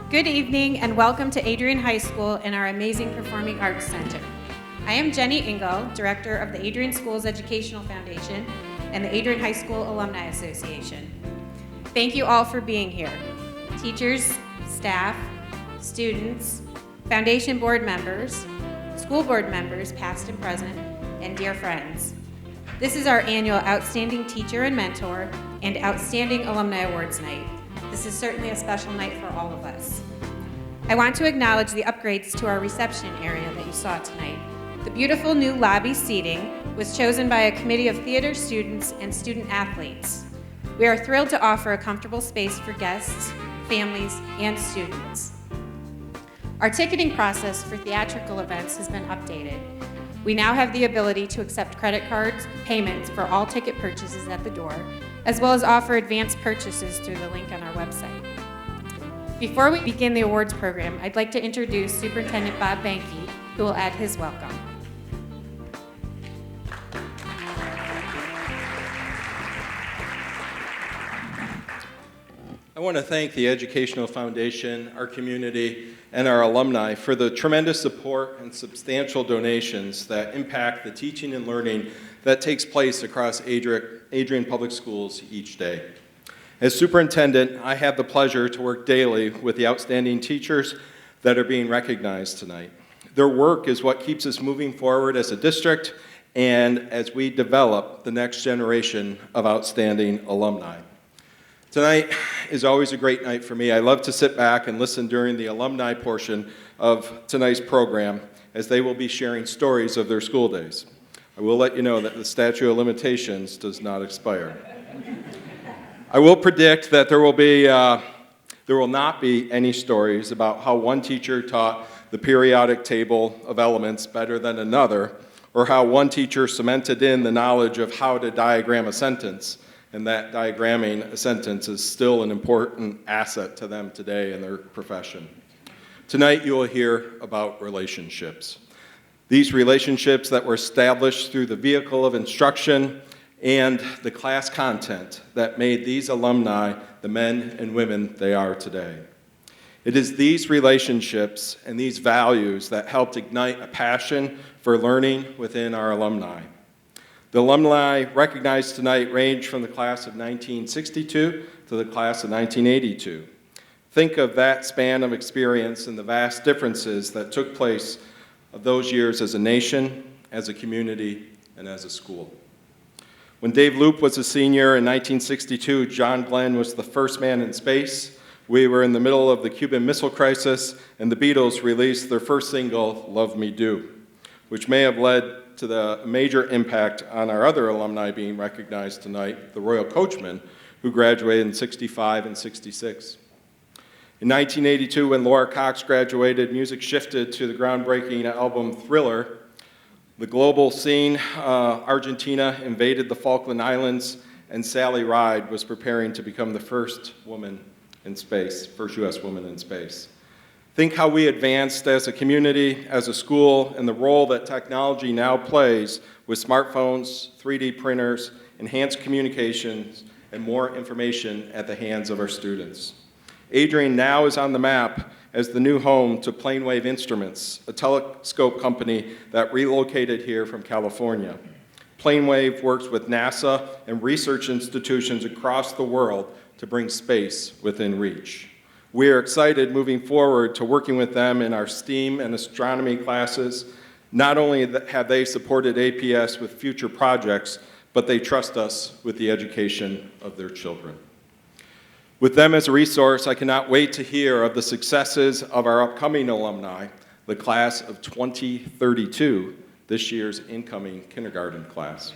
Good evening and welcome to Adrian High School and our amazing Performing Arts Center. I am Jenny Engel, Director of the Adrian Schools Educational Foundation and the Adrian High School Alumni Association. Thank you all for being here. Teachers, staff, students, foundation board members, school board members, past and present, and dear friends. This is our annual Outstanding Teacher and Mentor and Outstanding Alumni Awards Night. This is certainly a special night for all of us. I want to acknowledge the upgrades to our reception area that you saw tonight. The beautiful new lobby seating was chosen by a committee of theater students and student athletes. We are thrilled to offer a comfortable space for guests, families, and students. Our ticketing process for theatrical events has been updated. We now have the ability to accept credit cards, payments for all ticket purchases at the door, as well as offer advanced purchases through the link on our website. Before we begin the awards program, I'd like to introduce Superintendent Bob Banke, who will add his welcome. I want to thank the Educational Foundation, our community, and our alumni for the tremendous support and substantial donations that impact the teaching and learning that takes place across Adrian Public Schools each day. As superintendent, I have the pleasure to work daily with the outstanding teachers that are being recognized tonight. Their work is what keeps us moving forward as a district and as we develop the next generation of outstanding alumni. Tonight is always a great night for me. I love to sit back and listen during the alumni portion of tonight's program as they will be sharing stories of their school days. I will let you know that the statute of limitations does not expire. I will predict that there will not be any stories about how one teacher taught the periodic table of elements better than another, or how one teacher cemented in the knowledge of how to diagram a sentence, and that diagramming a sentence is still an important asset to them today in their profession. Tonight you will hear about relationships. These relationships that were established through the vehicle of instruction and the class content that made these alumni the men and women they are today. It is these relationships and these values that helped ignite a passion for learning within our alumni. The alumni recognized tonight range from the class of 1962 to the class of 1982. Think of that span of experience and the vast differences that took place of those years as a nation, as a community, and as a school. When Dave Loop was a senior in 1962, John Glenn was the first man in space. We were in the middle of the Cuban Missile Crisis, and the Beatles released their first single, Love Me Do, which may have led to the major impact on our other alumni being recognized tonight, the Royal Coachmen, who graduated in 65 and 66. In 1982, when Laura Cox graduated, music shifted to the groundbreaking album Thriller. The global scene, Argentina invaded the Falkland Islands, and Sally Ride was preparing to become the first woman in space, first U.S. woman in space. Think how we advanced as a community, as a school, and the role that technology now plays with smartphones, 3D printers, enhanced communications, and more information at the hands of our students. Adrian now is on the map as the new home to Planewave Instruments, a telescope company that relocated here from California. Planewave works with NASA and research institutions across the world to bring space within reach. We are excited moving forward to working with them in our STEAM and astronomy classes. Not only have they supported APS with future projects, but they trust us with the education of their children. With them as a resource, I cannot wait to hear of the successes of our upcoming alumni, the class of 2032, this year's incoming kindergarten class.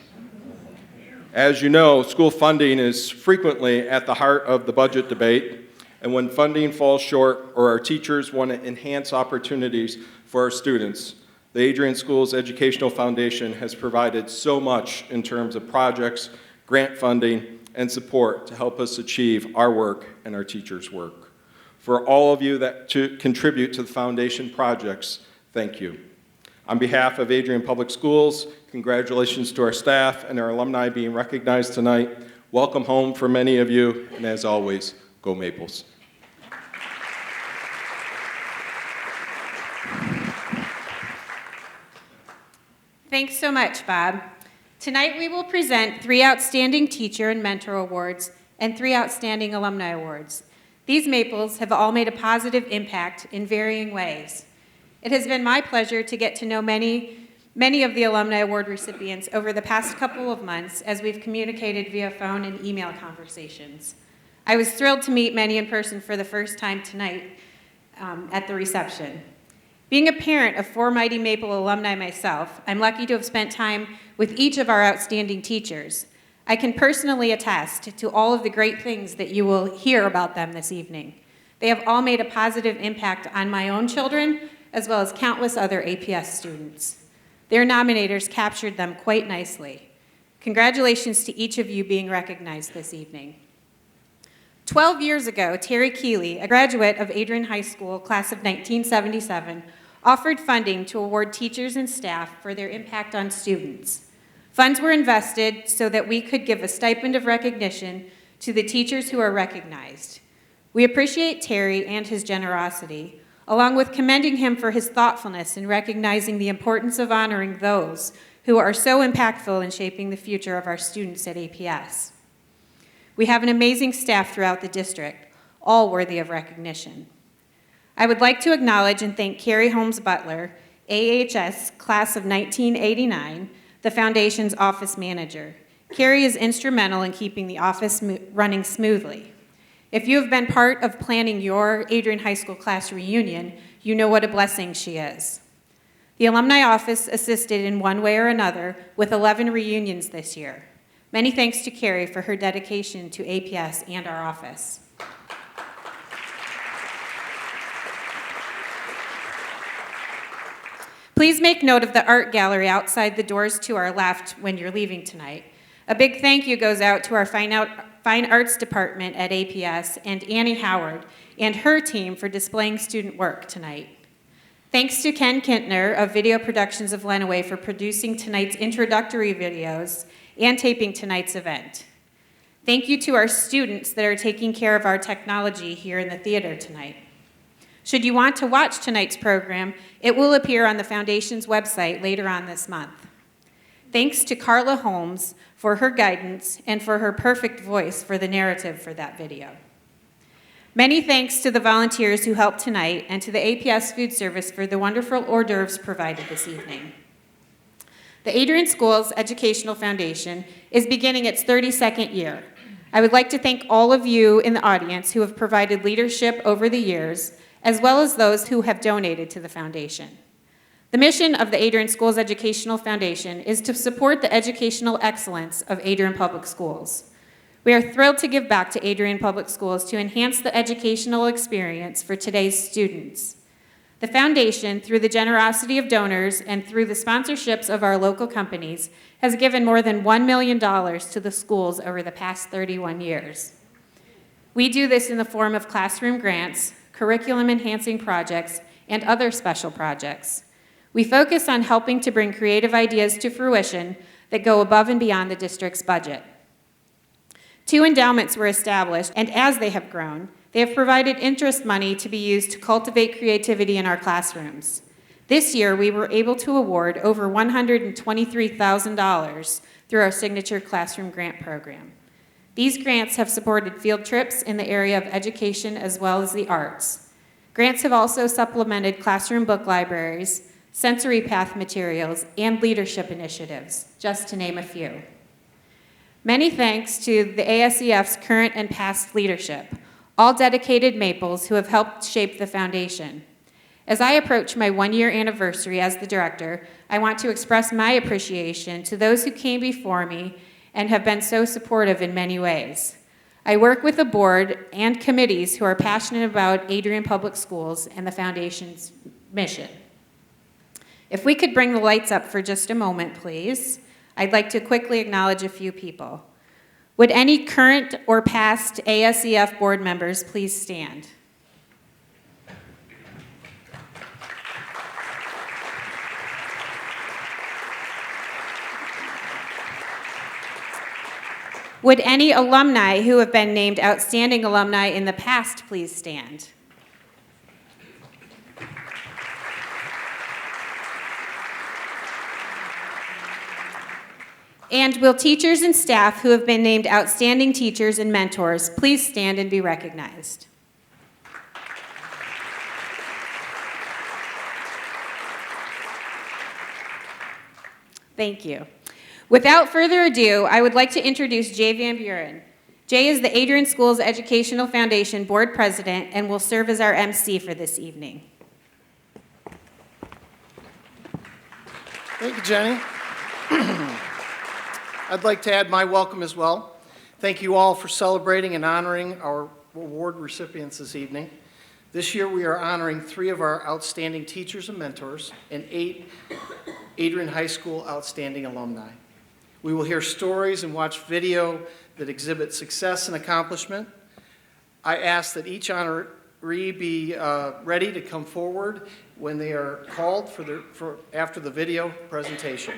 As you know, school funding is frequently at the heart of the budget debate. And when funding falls short or our teachers want to enhance opportunities for our students, the Adrian Schools Educational Foundation has provided so much in terms of projects, grant funding, and support to help us achieve our work and our teachers' work. For all of you that contribute to the foundation projects, thank you. On behalf of Adrian Public Schools, congratulations to our staff and our alumni being recognized tonight. Welcome home for many of you, and as always, go Maples. Thanks so much, Bob. Tonight we will present 3 Outstanding Teacher and Mentor Awards and 3 Outstanding Alumni Awards. These maples have all made a positive impact in varying ways. It has been my pleasure to get to know many of the Alumni Award recipients over the past couple of months as we've communicated via phone and email conversations. I was thrilled to meet many in person for the first time tonight at the reception. Being a parent of 4 Mighty Maple alumni myself, I'm lucky to have spent time with each of our outstanding teachers. I can personally attest to all of the great things that you will hear about them this evening. They have all made a positive impact on my own children, as well as countless other APS students. Their nominators captured them quite nicely. Congratulations to each of you being recognized this evening. 12 years ago, Terry Keeley, a graduate of Adrian High School, class of 1977, offered funding to award teachers and staff for their impact on students. Funds were invested so that we could give a stipend of recognition to the teachers who are recognized. We appreciate Terry and his generosity, along with commending him for his thoughtfulness in recognizing the importance of honoring those who are so impactful in shaping the future of our students at APS. We have an amazing staff throughout the district, all worthy of recognition. I would like to acknowledge and thank Carrie Holmes Butler, AHS class of 1989, the Foundation's office manager. Carrie is instrumental in keeping the office running smoothly. If you have been part of planning your Adrian High School class reunion, you know what a blessing she is. The Alumni Office assisted in one way or another with 11 reunions this year. Many thanks to Carrie for her dedication to APS and our office. Please make note of the art gallery outside the doors to our left when you're leaving tonight. A big thank you goes out to our Fine Arts Department at APS and Annie Howard and her team for displaying student work tonight. Thanks to Ken Kintner of Video Productions of Lenawee for producing tonight's introductory videos and taping tonight's event. Thank you to our students that are taking care of our technology here in the theater tonight. Should you want to watch tonight's program, it will appear on the Foundation's website later on this month. Thanks to Carla Holmes for her guidance and for her perfect voice for the narrative for that video. Many thanks to the volunteers who helped tonight and to the APS Food Service for the wonderful hors d'oeuvres provided this evening. The Adrian Schools Educational Foundation is beginning its 32nd year. I would like to thank all of you in the audience who have provided leadership over the years, as well as those who have donated to the foundation. The mission of the Adrian Schools Educational Foundation is to support the educational excellence of Adrian Public Schools. We are thrilled to give back to Adrian Public Schools to enhance the educational experience for today's students. The foundation, through the generosity of donors and through the sponsorships of our local companies, has given more than $1 million to the schools over the past 31 years. We do this in the form of classroom grants, curriculum-enhancing projects, and other special projects. We focus on helping to bring creative ideas to fruition that go above and beyond the district's budget. 2 endowments were established, and as they have grown, they have provided interest money to be used to cultivate creativity in our classrooms. This year, we were able to award over $123,000 through our Signature Classroom Grant Program. These grants have supported field trips in the area of education as well as the arts. Grants have also supplemented classroom book libraries, sensory path materials, and leadership initiatives, just to name a few. Many thanks to the ASEF's current and past leadership, all dedicated Maples who have helped shape the foundation. As I approach my 1-year anniversary as the director, I want to express my appreciation to those who came before me and have been so supportive in many ways. I work with a board and committees who are passionate about Adrian Public Schools and the Foundation's mission. If we could bring the lights up for just a moment, please, I'd like to quickly acknowledge a few people. Would any current or past ASEF board members please stand? Would any alumni who have been named outstanding alumni in the past please stand? And will teachers and staff who have been named outstanding teachers and mentors please stand and be recognized? Thank you. Without further ado, I would like to introduce Jay Van Buren. Jay is the Adrian Schools Educational Foundation Board President and will serve as our MC for this evening. Thank you, Jenny. I'd like to add my welcome as well. Thank you all for celebrating and honoring our award recipients this evening. This year we are honoring 3 of our outstanding teachers and mentors and 8 Adrian High School outstanding alumni. We will hear stories and watch video that exhibit success and accomplishment. I ask that each honoree be ready to come forward when they are called after the video presentation.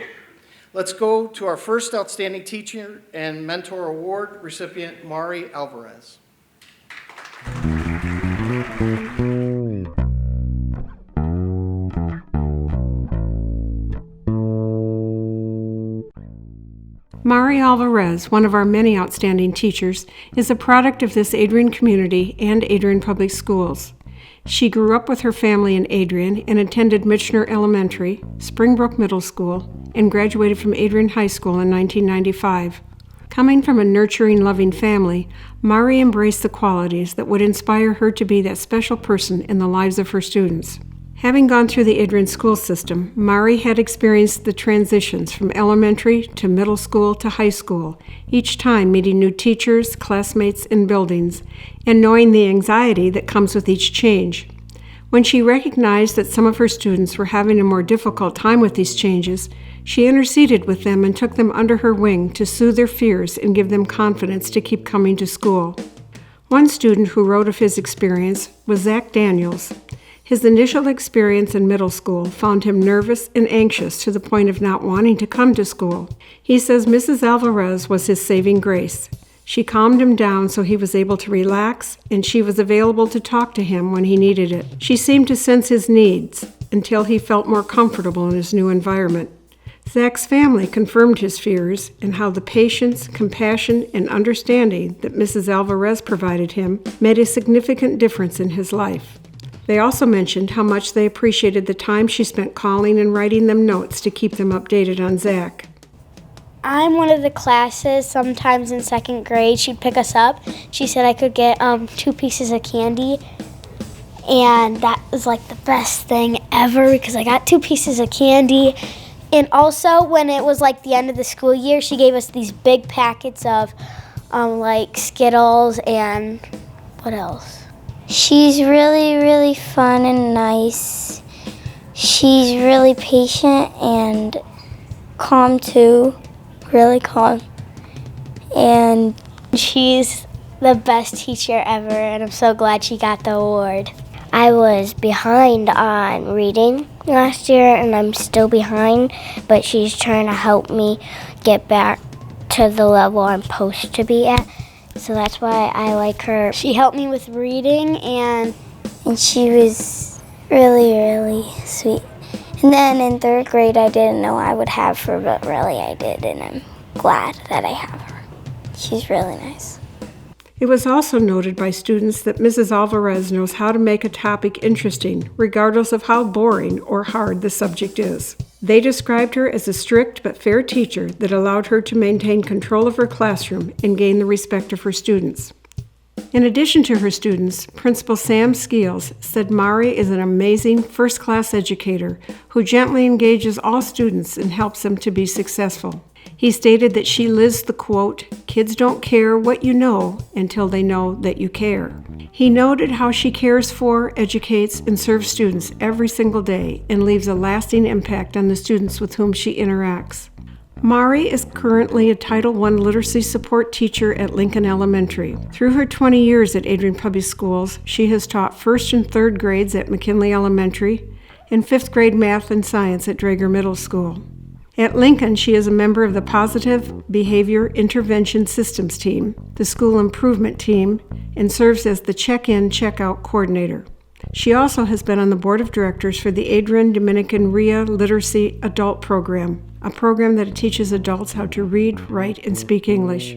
Let's go to our first Outstanding Teacher and Mentor Award recipient, Mari Alvarez. Mari Alvarez, one of our many outstanding teachers, is a product of this Adrian community and Adrian Public Schools. She grew up with her family in Adrian and attended Michener Elementary, Springbrook Middle School, and graduated from Adrian High School in 1995. Coming from a nurturing, loving family, Mari embraced the qualities that would inspire her to be that special person in the lives of her students. Having gone through the Adrian school system, Mari had experienced the transitions from elementary to middle school to high school, each time meeting new teachers, classmates, and buildings, and knowing the anxiety that comes with each change. When she recognized that some of her students were having a more difficult time with these changes, she interceded with them and took them under her wing to soothe their fears and give them confidence to keep coming to school. One student who wrote of his experience was Zach Daniels. His initial experience in middle school found him nervous and anxious to the point of not wanting to come to school. He says Mrs. Alvarez was his saving grace. She calmed him down so he was able to relax, and she was available to talk to him when he needed it. She seemed to sense his needs until he felt more comfortable in his new environment. Zach's family confirmed his fears and how the patience, compassion, and understanding that Mrs. Alvarez provided him made a significant difference in his life. They also mentioned how much they appreciated the time she spent calling and writing them notes to keep them updated on Zach. I'm one of the classes. Sometimes in 2nd grade, she'd pick us up. She said I could get 2 pieces of candy, and that was like the best thing ever because I got 2 pieces of candy. And also, when it was like the end of the school year, she gave us these big packets of like Skittles and what else? She's really, really fun and nice. She's really patient and calm too, really calm. And she's the best teacher ever, and I'm so glad she got the award. I was behind on reading last year, and I'm still behind, but she's trying to help me get back to the level I'm supposed to be at. So that's why I like her. She helped me with reading, and she was really, really sweet. And then in 3rd grade, I didn't know I would have her, but really I did, and I'm glad that I have her. She's really nice. It was also noted by students that Mrs. Alvarez knows how to make a topic interesting, regardless of how boring or hard the subject is. They described her as a strict but fair teacher that allowed her to maintain control of her classroom and gain the respect of her students. In addition to her students, Principal Sam Skeels said Mari is an amazing first-class educator who gently engages all students and helps them to be successful. He stated that she lives the quote, "Kids don't care what you know until they know that you care." He noted how she cares for, educates, and serves students every single day and leaves a lasting impact on the students with whom she interacts. Mari is currently a Title I literacy support teacher at Lincoln Elementary. Through her 20 years at Adrian Public Schools, she has taught 1st and 3rd grades at McKinley Elementary and 5th grade math and science at Drager Middle School. At Lincoln, she is a member of the Positive Behavior Intervention Systems Team, the School Improvement Team, and serves as the Check-In, Check-Out Coordinator. She also has been on the board of directors for the Adrian Dominican RIA Literacy Adult Program, a program that teaches adults how to read, write, and speak English.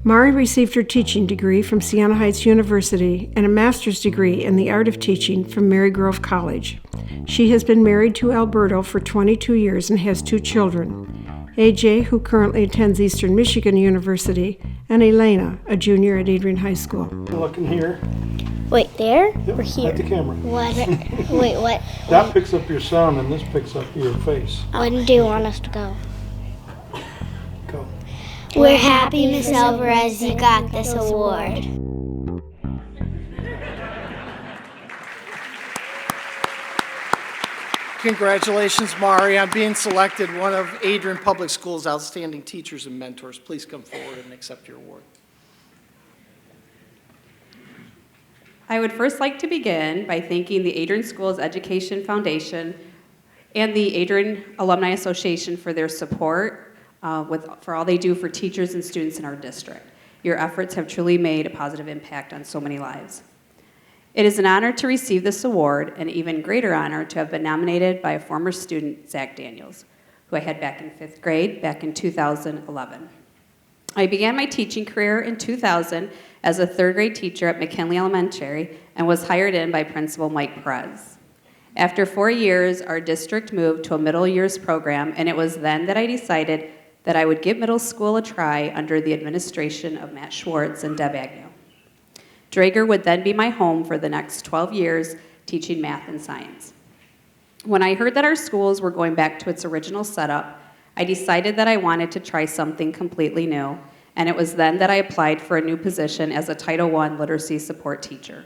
Mari received her teaching degree from Siena Heights University and a master's degree in the art of teaching from Marygrove College. She has been married to Alberto for 22 years and has 2 children, AJ, who currently attends Eastern Michigan University, and Elena, a junior at Adrian High School. Looking here. Wait, there Yep, or here? at the camera. What? Wait, what? That picks up your sound and this picks up your face. When do you want us to go? Go. We're happy, Miss Alvarez, you got this award. Congratulations, Mari, on being selected one of Adrian Public Schools' outstanding teachers and mentors. Please come forward and accept your award. I would first like to begin by thanking the Adrian Schools Education Foundation and the Adrian Alumni Association for their support for all they do for teachers and students in our district. Your efforts have truly made a positive impact on so many lives. It is an honor to receive this award, and an even greater honor to have been nominated by a former student, Zach Daniels, who I had back in 5th grade back in 2011. I began my teaching career in 2000 as a 3rd grade teacher at McKinley Elementary and was hired in by Principal Mike Perez. After 4 years, our district moved to a middle years program, and it was then that I decided that I would give middle school a try under the administration of Matt Schwartz and Deb Agnew. Draeger would then be my home for the next 12 years, teaching math and science. When I heard that our schools were going back to its original setup, I decided that I wanted to try something completely new, and it was then that I applied for a new position as a Title I literacy support teacher.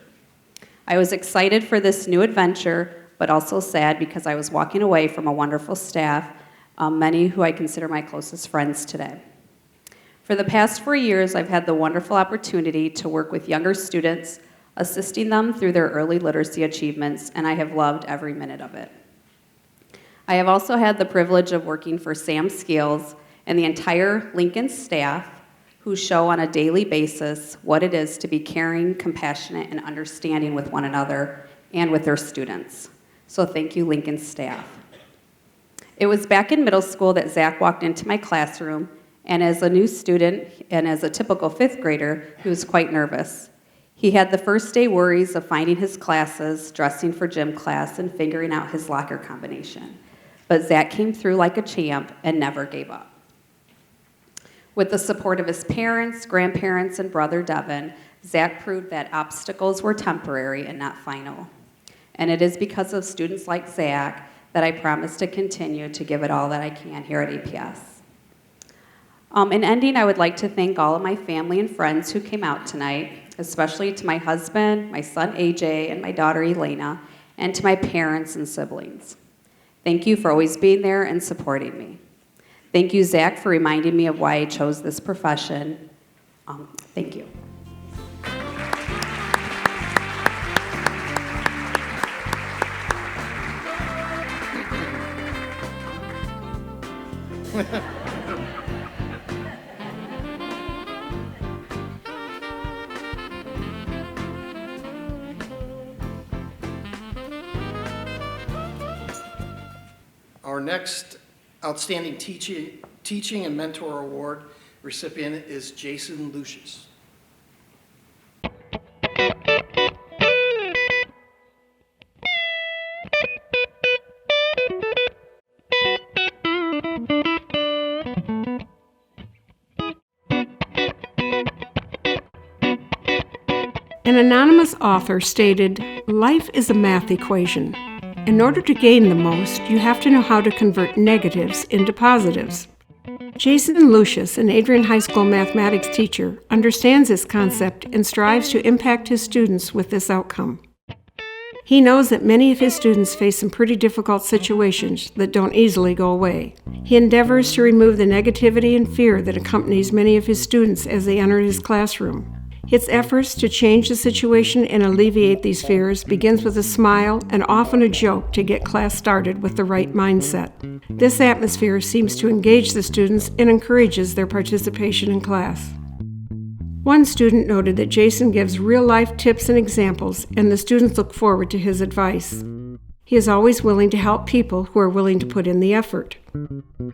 I was excited for this new adventure, but also sad because I was walking away from a wonderful staff, many who I consider my closest friends today. For the past 4 years, I've had the wonderful opportunity to work with younger students, assisting them through their early literacy achievements, and I have loved every minute of it. I have also had the privilege of working for Sam Scales and the entire Lincoln staff, who show on a daily basis what it is to be caring, compassionate, and understanding with one another and with their students. So thank you, Lincoln staff. It was back in middle school that Zach walked into my classroom, and as a new student and as a typical 5th grader, he was quite nervous. He had the first day worries of finding his classes, dressing for gym class, and figuring out his locker combination. But Zach came through like a champ and never gave up. With the support of his parents, grandparents, and brother Devin, Zach proved that obstacles were temporary and not final. And it is because of students like Zach that I promise to continue to give it all that I can here at APS. In ending, I would like to thank all of my family and friends who came out tonight, especially to my husband, my son AJ, and my daughter Elena, and to my parents and siblings. Thank you for always being there and supporting me. Thank you, Zach, for reminding me of why I chose this profession. Thank you. Our next Outstanding Teaching and Mentor Award recipient is Jason Lucius. An anonymous author stated, "Life is a math equation. In order to gain the most, you have to know how to convert negatives into positives." Jason Lucius, an Adrian High School mathematics teacher, understands this concept and strives to impact his students with this outcome. He knows that many of his students face some pretty difficult situations that don't easily go away. He endeavors to remove the negativity and fear that accompanies many of his students as they enter his classroom. His efforts to change the situation and alleviate these fears begins with a smile and often a joke to get class started with the right mindset. This atmosphere seems to engage the students and encourages their participation in class. One student noted that Jason gives real-life tips and examples, and the students look forward to his advice. He is always willing to help people who are willing to put in the effort.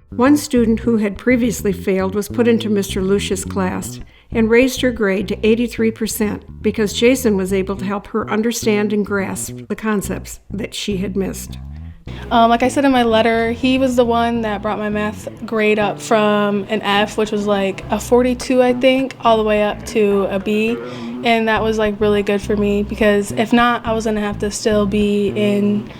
One student who had previously failed was put into Mr. Lucius' class and raised her grade to 83% because Jason was able to help her understand and grasp the concepts that she had missed. Like I said in my letter, he was the one that brought my math grade up from an F, which was like a 42, I think, all the way up to a B. And that was like really good for me because if not, I was going to have to still be in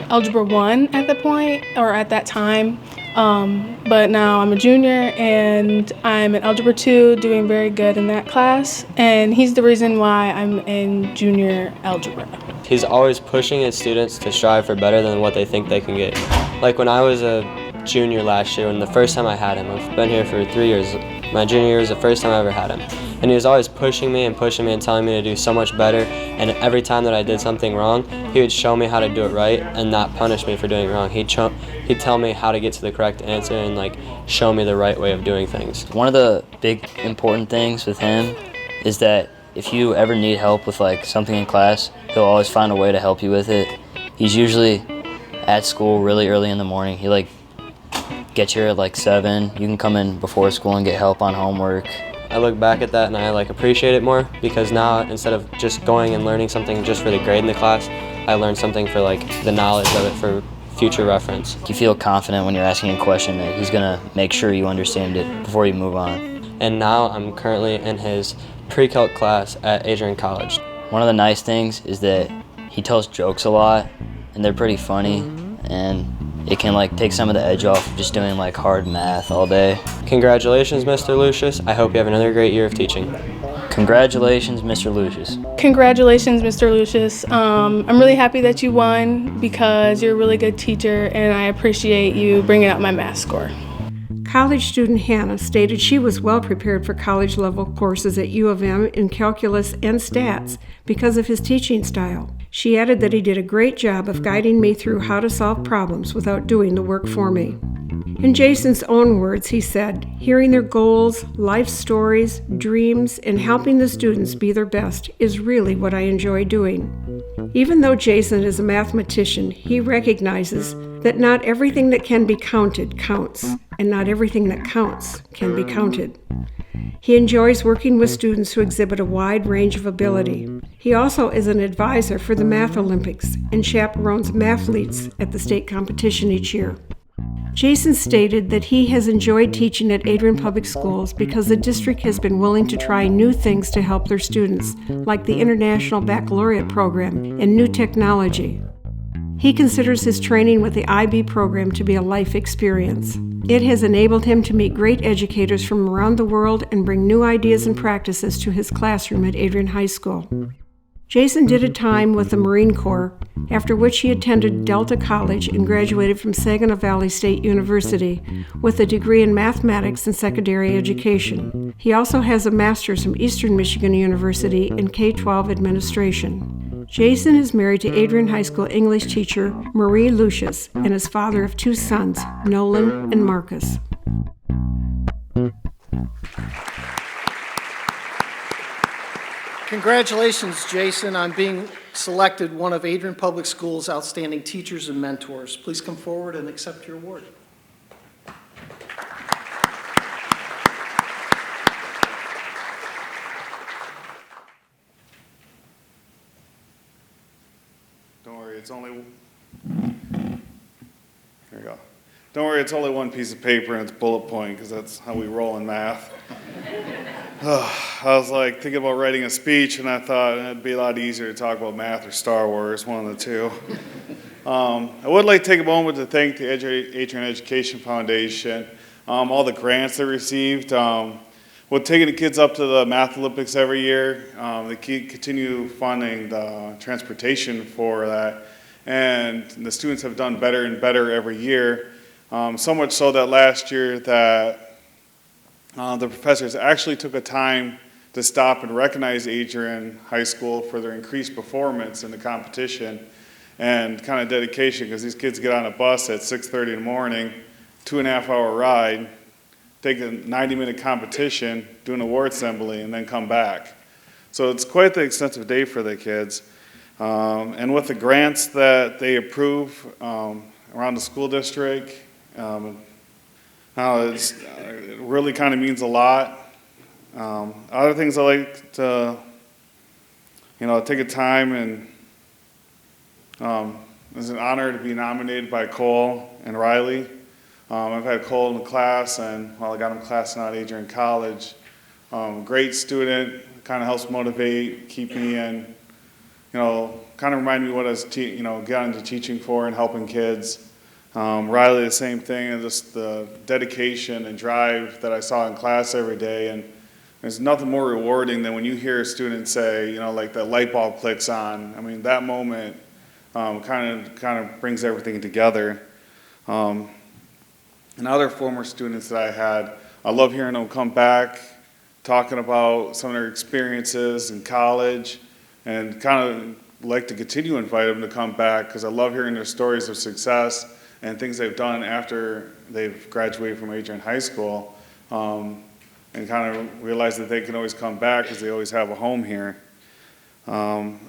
Algebra 1 at the point or at that time. But now I'm a junior and I'm in Algebra 2 doing very good in that class. And he's the reason why I'm in junior algebra. He's always pushing his students to strive for better than what they think they can get. Like when I was a junior last year, when the first time I had him, I've been here for 3 years. My junior year was the first time I ever had him. And he was always pushing me and telling me to do so much better. And every time that I did something wrong, he would show me how to do it right and not punish me for doing it wrong. He'd tell me how to get to the correct answer and like show me the right way of doing things. One of the big important things with him is that if you ever need help with like something in class, he'll always find a way to help you with it. He's usually at school really early in the morning. He like gets here at like 7. You can come in before school and get help on homework. I look back at that and I like appreciate it more because now instead of just going and learning something just for the grade in the class, I learned something for like the knowledge of it for future reference. You feel confident when you're asking a question that he's gonna make sure you understand it before you move on. And now I'm currently in his pre-calc class at Adrian College. One of the nice things is that he tells jokes a lot and they're pretty funny and it can like take some of the edge off of just doing like hard math all day. Congratulations, Mr. Lucius. I hope you have another great year of teaching. Congratulations, Mr. Lucius. Congratulations, Mr. Lucius. I'm really happy that you won because you're a really good teacher and I appreciate you bringing up my math score. College student Hannah stated she was well prepared for college-level courses at U of M in calculus and stats because of his teaching style. She added that he did a great job of guiding me through how to solve problems without doing the work for me. In Jason's own words, he said, "Hearing their goals, life stories, dreams, and helping the students be their best is really what I enjoy doing." Even though Jason is a mathematician, he recognizes that not everything that can be counted counts, and not everything that counts can be counted. He enjoys working with students who exhibit a wide range of ability. He also is an advisor for the Math Olympics and chaperones mathletes at the state competition each year. Jason stated that he has enjoyed teaching at Adrian Public Schools because the district has been willing to try new things to help their students, like the International Baccalaureate program and new technology. He considers his training with the IB program to be a life experience. It has enabled him to meet great educators from around the world and bring new ideas and practices to his classroom at Adrian High School. Jason did a time with the Marine Corps, after which he attended Delta College and graduated from Saginaw Valley State University with a degree in mathematics and secondary education. He also has a master's from Eastern Michigan University in K-12 administration. Jason is married to Adrian High School English teacher Marie Lucius and is father of 2 sons, Nolan and Marcus. Congratulations, Jason, on being selected one of Adrian Public Schools' outstanding teachers and mentors. Please come forward and accept your award. Don't worry, it's only, there you go. Don't worry, it's only one piece of paper and it's bullet point because that's how we roll in math. I was like thinking about writing a speech and I thought it'd be a lot easier to talk about math or Star Wars, one of the two. I would like to take a moment to thank the Adrian Education Foundation, all the grants they received. With taking the kids up to the Math Olympics every year, they continue funding the transportation for that. And the students have done better and better every year. So much so that last year that the professors actually took a time to stop and recognize Adrian High School for their increased performance in the competition and kind of dedication, because these kids get on a bus at 6:30 in the morning, 2.5-hour ride, take a 90-minute competition, do an award assembly, and then come back. So it's quite the extensive day for the kids. And with the grants that they approve around the school district, it really kind of means a lot. Other things I like to, take a time and it's an honor to be nominated by Cole and Riley. I've had Cole in the class, and I got him in class now at Adrian College. Great student, kind of helps motivate, keep me in, kind of remind me what I was, got into teaching for and helping kids. Riley, the same thing, and just the dedication and drive that I saw in class every day. And there's nothing more rewarding than when you hear a student say, like that light bulb clicks on. I mean, that moment kind of brings everything together. And other former students that I had, I love hearing them come back, talking about some of their experiences in college, and kind of like to continue to invite them to come back because I love hearing their stories of success and things they've done after they've graduated from Adrian High School, and kind of realize that they can always come back because they always have a home here. I've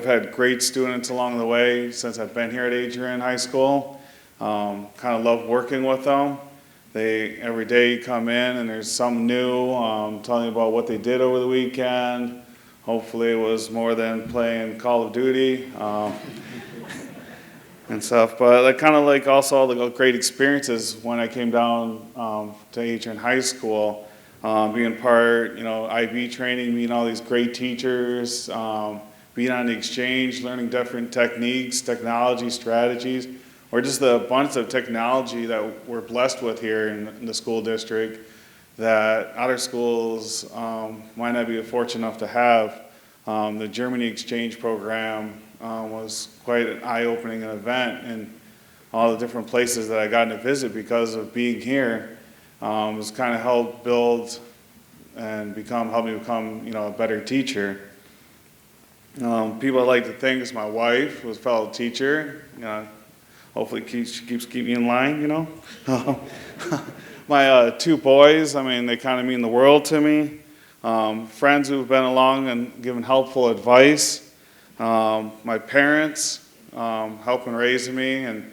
had great students along the way since I've been here at Adrian High School. Kind of love working with them. They every day come in and there's something new, telling you about what they did over the weekend. Hopefully it was more than playing Call of Duty and stuff. But I kind of like also all the great experiences when I came down to Adrian High School, being part, IB training, meeting all these great teachers, being on the exchange, learning different techniques, technology, strategies, or just the abundance of technology that we're blessed with here in the school district that other schools might not be fortunate enough to have. The Germany exchange program was quite an eye-opening event, and all the different places that I got to visit because of being here was kind of helped build and help me become a better teacher. People I like to thank is my wife, who's a fellow teacher. Hopefully she keeps keeping me in line, My two boys, they kind of mean the world to me. Friends who've been along and given helpful advice. My parents helping raising me, and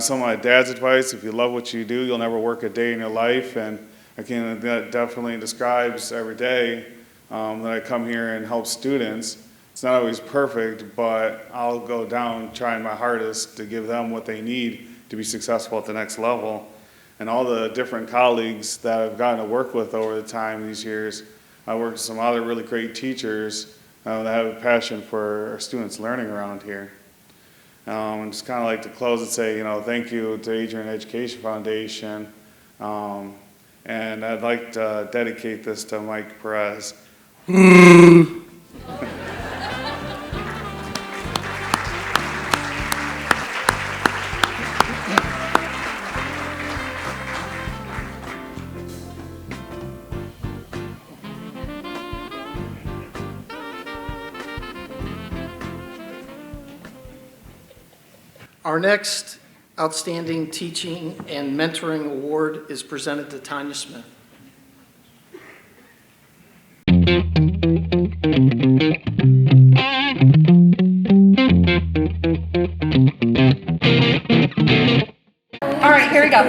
some of my dad's advice, if you love what you do, you'll never work a day in your life. And that definitely describes every day that I come here and help students. It's not always perfect, but I'll go down trying my hardest to give them what they need to be successful at the next level. And all the different colleagues that I've gotten to work with over the time these years, I worked with some other really great teachers that have a passion for our students learning around here. And just kind of like to close and say, thank you to Adrian Education Foundation. And I'd like to dedicate this to Mike Perez. Our next Outstanding Teaching and Mentoring Award is presented to Tanya Smith. All right, here we go.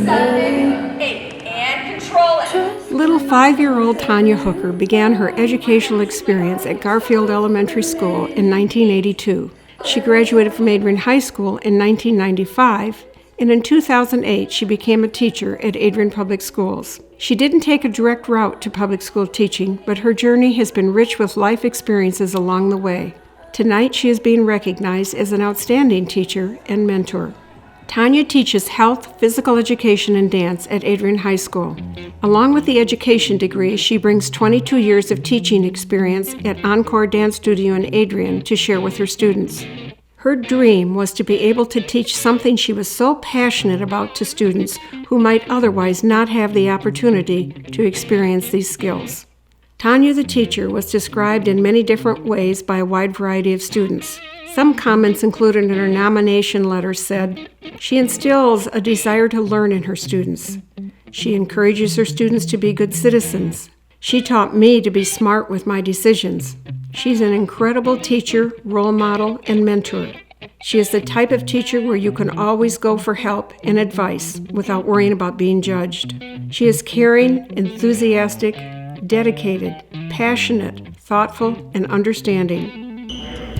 7, 8, and control it. Little 5-year-old Tanya Hooker began her educational experience at Garfield Elementary School in 1982. She graduated from Adrian High School in 1995, and in 2008 she became a teacher at Adrian Public Schools. She didn't take a direct route to public school teaching, but her journey has been rich with life experiences along the way. Tonight she is being recognized as an outstanding teacher and mentor. Tanya teaches health, physical education, and dance at Adrian High School. Along with the education degree, she brings 22 years of teaching experience at Encore Dance Studio in Adrian to share with her students. Her dream was to be able to teach something she was so passionate about to students who might otherwise not have the opportunity to experience these skills. Tanya the teacher was described in many different ways by a wide variety of students. Some comments included in her nomination letter said, "She instills a desire to learn in her students. She encourages her students to be good citizens. She taught me to be smart with my decisions. She's an incredible teacher, role model, and mentor. She is the type of teacher where you can always go for help and advice without worrying about being judged. She is caring, enthusiastic, dedicated, passionate, thoughtful, and understanding."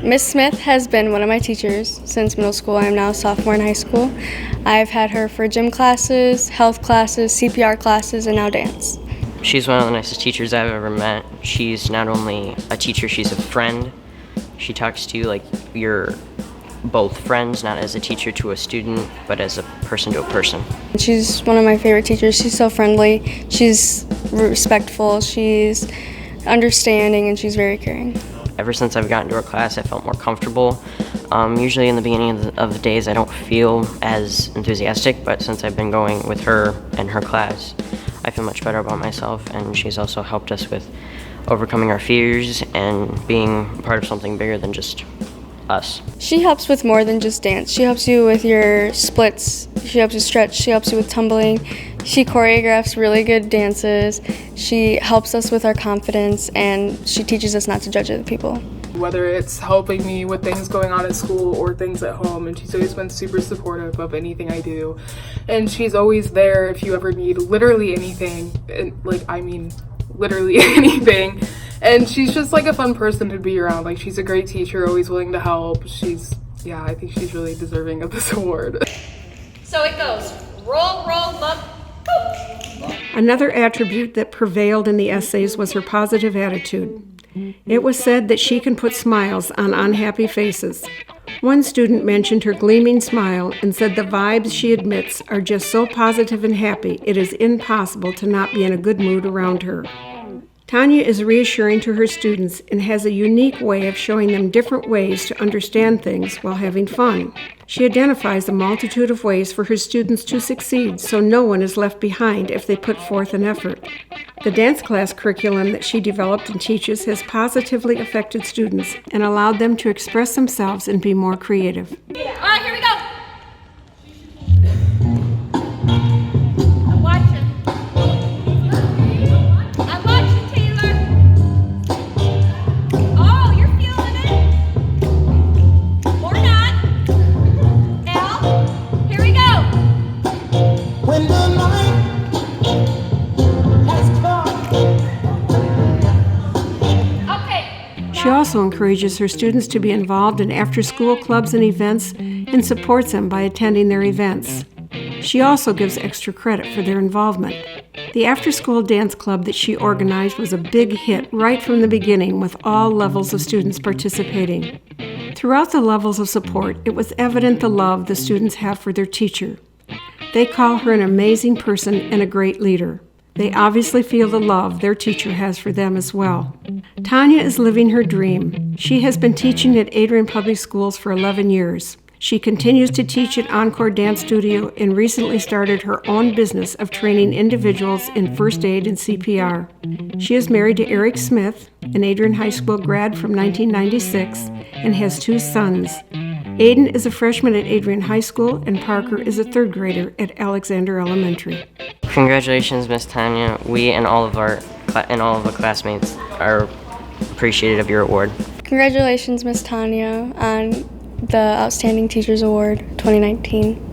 Miss Smith has been one of my teachers since middle school. I am now a sophomore in high school. I've had her for gym classes, health classes, CPR classes, and now dance. She's one of the nicest teachers I've ever met. She's not only a teacher, she's a friend. She talks to you like you're both friends, not as a teacher to a student, but as a person to a person. She's one of my favorite teachers. She's so friendly, she's respectful, she's understanding, and she's very caring. Ever since I've gotten to her class, I felt more comfortable. Usually in the beginning of the days, I don't feel as enthusiastic, but since I've been going with her and her class, I feel much better about myself, and she's also helped us with overcoming our fears and being part of something bigger than just us. She helps with more than just dance. She helps you with your splits, she helps you stretch, she helps you with tumbling. She choreographs really good dances. She helps us with our confidence, and she teaches us not to judge other people. Whether it's helping me with things going on at school or things at home, and she's always been super supportive of anything I do. And she's always there if you ever need literally anything, and literally anything. And she's just like a fun person to be around. Like, she's a great teacher, always willing to help. I think she's really deserving of this award. So it goes, roll, look. Another attribute that prevailed in the essays was her positive attitude. It was said that she can put smiles on unhappy faces. One student mentioned her gleaming smile and said the vibes she emits are just so positive and happy, it is impossible to not be in a good mood around her. Tanya is reassuring to her students and has a unique way of showing them different ways to understand things while having fun. She identifies a multitude of ways for her students to succeed, so no one is left behind if they put forth an effort. The dance class curriculum that she developed and teaches has positively affected students and allowed them to express themselves and be more creative. All right, here we go. I'm watching. I'm watching, Taylor. Oh, you're feeling it. Or not. Al, here we go. When the night has come. Okay. She also encourages her students to be involved in after-school clubs and events and supports them by attending their events. She also gives extra credit for their involvement. The after-school dance club that she organized was a big hit right from the beginning, with all levels of students participating. Throughout the levels of support, it was evident the love the students have for their teacher. They call her an amazing person and a great leader. They obviously feel the love their teacher has for them as well. Tanya is living her dream. She has been teaching at Adrian Public Schools for 11 years. She continues to teach at Encore Dance Studio and recently started her own business of training individuals in first aid and CPR. She is married to Eric Smith, an Adrian High School grad from 1996, and has 2 sons. Aiden is a freshman at Adrian High School, and Parker is a 3rd grader at Alexander Elementary. Congratulations, Miss Tanya. We and all of the classmates are appreciative of your award. Congratulations, Miss Tanya, on the Outstanding Teachers Award 2019.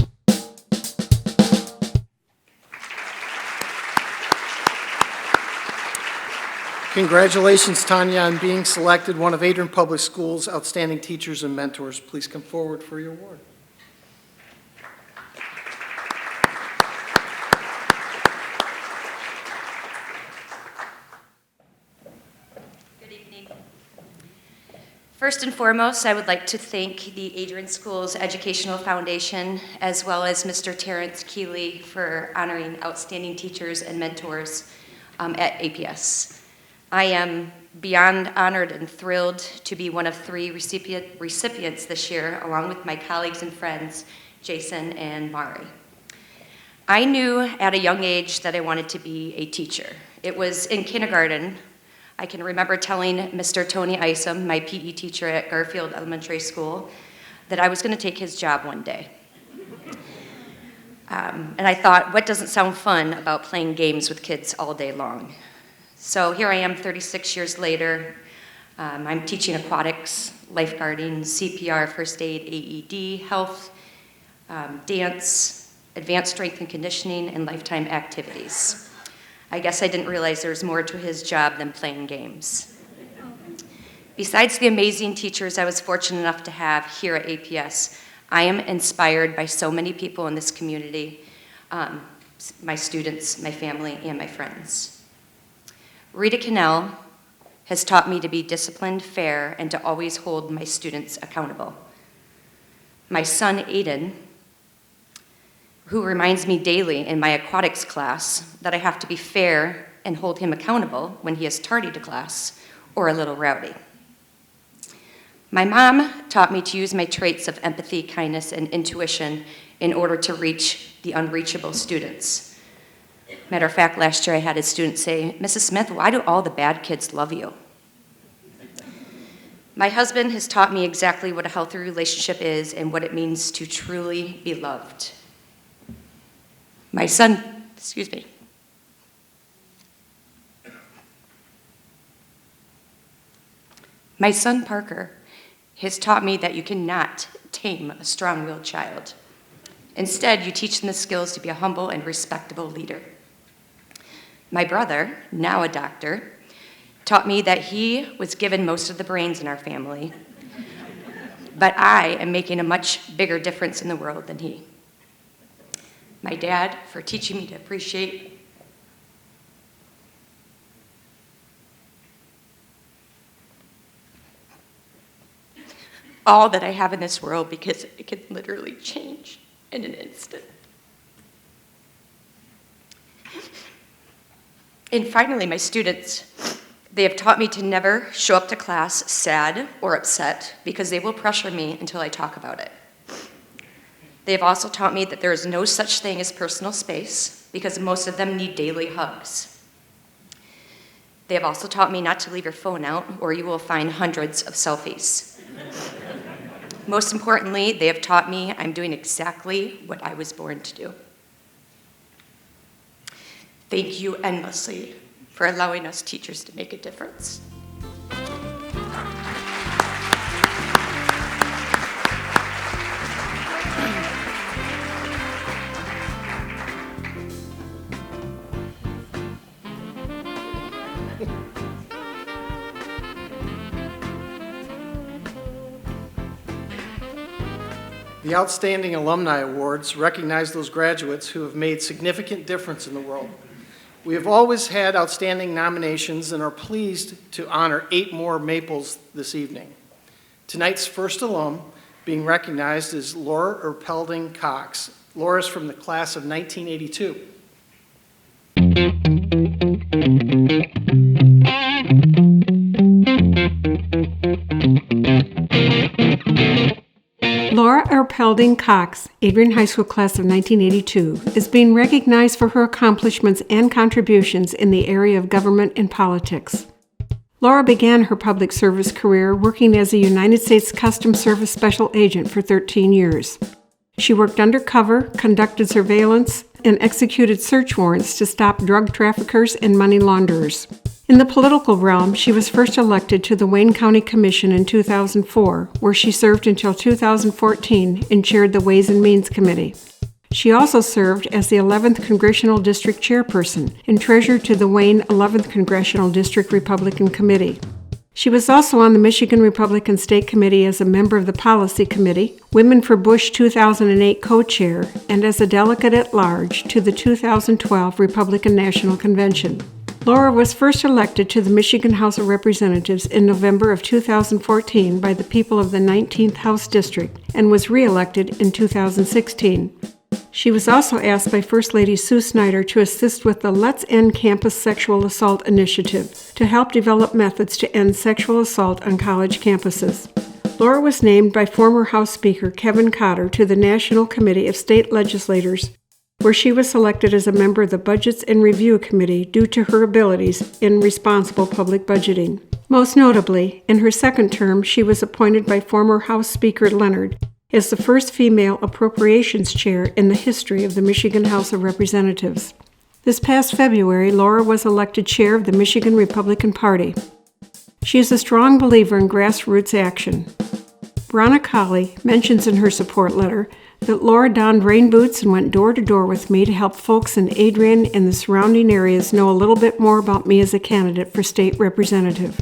Congratulations, Tanya, on being selected one of Adrian Public Schools' Outstanding Teachers and Mentors. Please come forward for your award. Good evening. First and foremost, I would like to thank the Adrian Schools Educational Foundation, as well as Mr. Terrence Keeley, for honoring outstanding teachers and mentors at APS. I am beyond honored and thrilled to be one of 3 recipients this year, along with my colleagues and friends, Jason and Mari. I knew at a young age that I wanted to be a teacher. It was in kindergarten I can remember telling Mr. Tony Isom, my PE teacher at Garfield Elementary School, that I was going to take his job one day. And I thought, what doesn't sound fun about playing games with kids all day long? So here I am 36 years later. I'm teaching aquatics, lifeguarding, CPR, first aid, AED, health, dance, advanced strength and conditioning, and lifetime activities. I guess I didn't realize there was more to his job than playing games. Besides the amazing teachers I was fortunate enough to have here at APS, I am inspired by so many people in this community, my students, my family, and my friends. Rita Cannell has taught me to be disciplined, fair, and to always hold my students accountable. My son, Aiden, who reminds me daily in my aquatics class that I have to be fair and hold him accountable when he is tardy to class or a little rowdy. My mom taught me to use my traits of empathy, kindness, and intuition in order to reach the unreachable students. Matter of fact, last year I had a student say, "Mrs. Smith, why do all the bad kids love you?" My husband has taught me exactly what a healthy relationship is and what it means to truly be loved. My son, My son Parker has taught me that you cannot tame a strong-willed child. Instead, you teach them the skills to be a humble and respectable leader. My brother, now a doctor, taught me that he was given most of the brains in our family, but I am making a much bigger difference in the world than he. My dad, for teaching me to appreciate all that I have in this world, because it can literally change in an instant. And finally, my students, they have taught me to never show up to class sad or upset, because they will pressure me until I talk about it. They have also taught me that there is no such thing as personal space, because most of them need daily hugs. They have also taught me not to leave your phone out, or you will find hundreds of selfies. Most importantly, they have taught me I'm doing exactly what I was born to do. Thank you endlessly for allowing us teachers to make a difference. The Outstanding Alumni Awards recognize those graduates who have made significant difference in the world. We have always had outstanding nominations and are pleased to honor 8 more Maples this evening. Tonight's first alum being recognized is Laura Erpelding Cox. Laura is from the class of 1982. Laura Erpelding Cox, Adrian High School class of 1982, is being recognized for her accomplishments and contributions in the area of government and politics. Laura began her public service career working as a United States Customs Service Special Agent for 13 years. She worked undercover, conducted surveillance, and executed search warrants to stop drug traffickers and money launderers. In the political realm, she was first elected to the Wayne County Commission in 2004, where she served until 2014 and chaired the Ways and Means Committee. She also served as the 11th Congressional District Chairperson and treasurer to the Wayne 11th Congressional District Republican Committee. She was also on the Michigan Republican State Committee as a member of the Policy Committee, Women for Bush 2008 co-chair, and as a delegate at large to the 2012 Republican National Convention. Laura was first elected to the Michigan House of Representatives in November of 2014 by the people of the 19th House District and was re-elected in 2016. She was also asked by First Lady Sue Snyder to assist with the Let's End Campus Sexual Assault initiative to help develop methods to end sexual assault on college campuses. Laura was named by former House Speaker Kevin Cotter to the National Committee of State Legislators where she was selected as a member of the Budgets and Review Committee due to her abilities in responsible public budgeting. Most notably, in her second term, she was appointed by former House Speaker Leonard as the first female appropriations chair in the history of the Michigan House of Representatives. This past February, Laura was elected chair of the Michigan Republican Party. She is a strong believer in grassroots action. Bronna Colley mentions in her support letter that Laura donned rain boots and went door to door with me to help folks in Adrian and the surrounding areas know a little bit more about me as a candidate for state representative.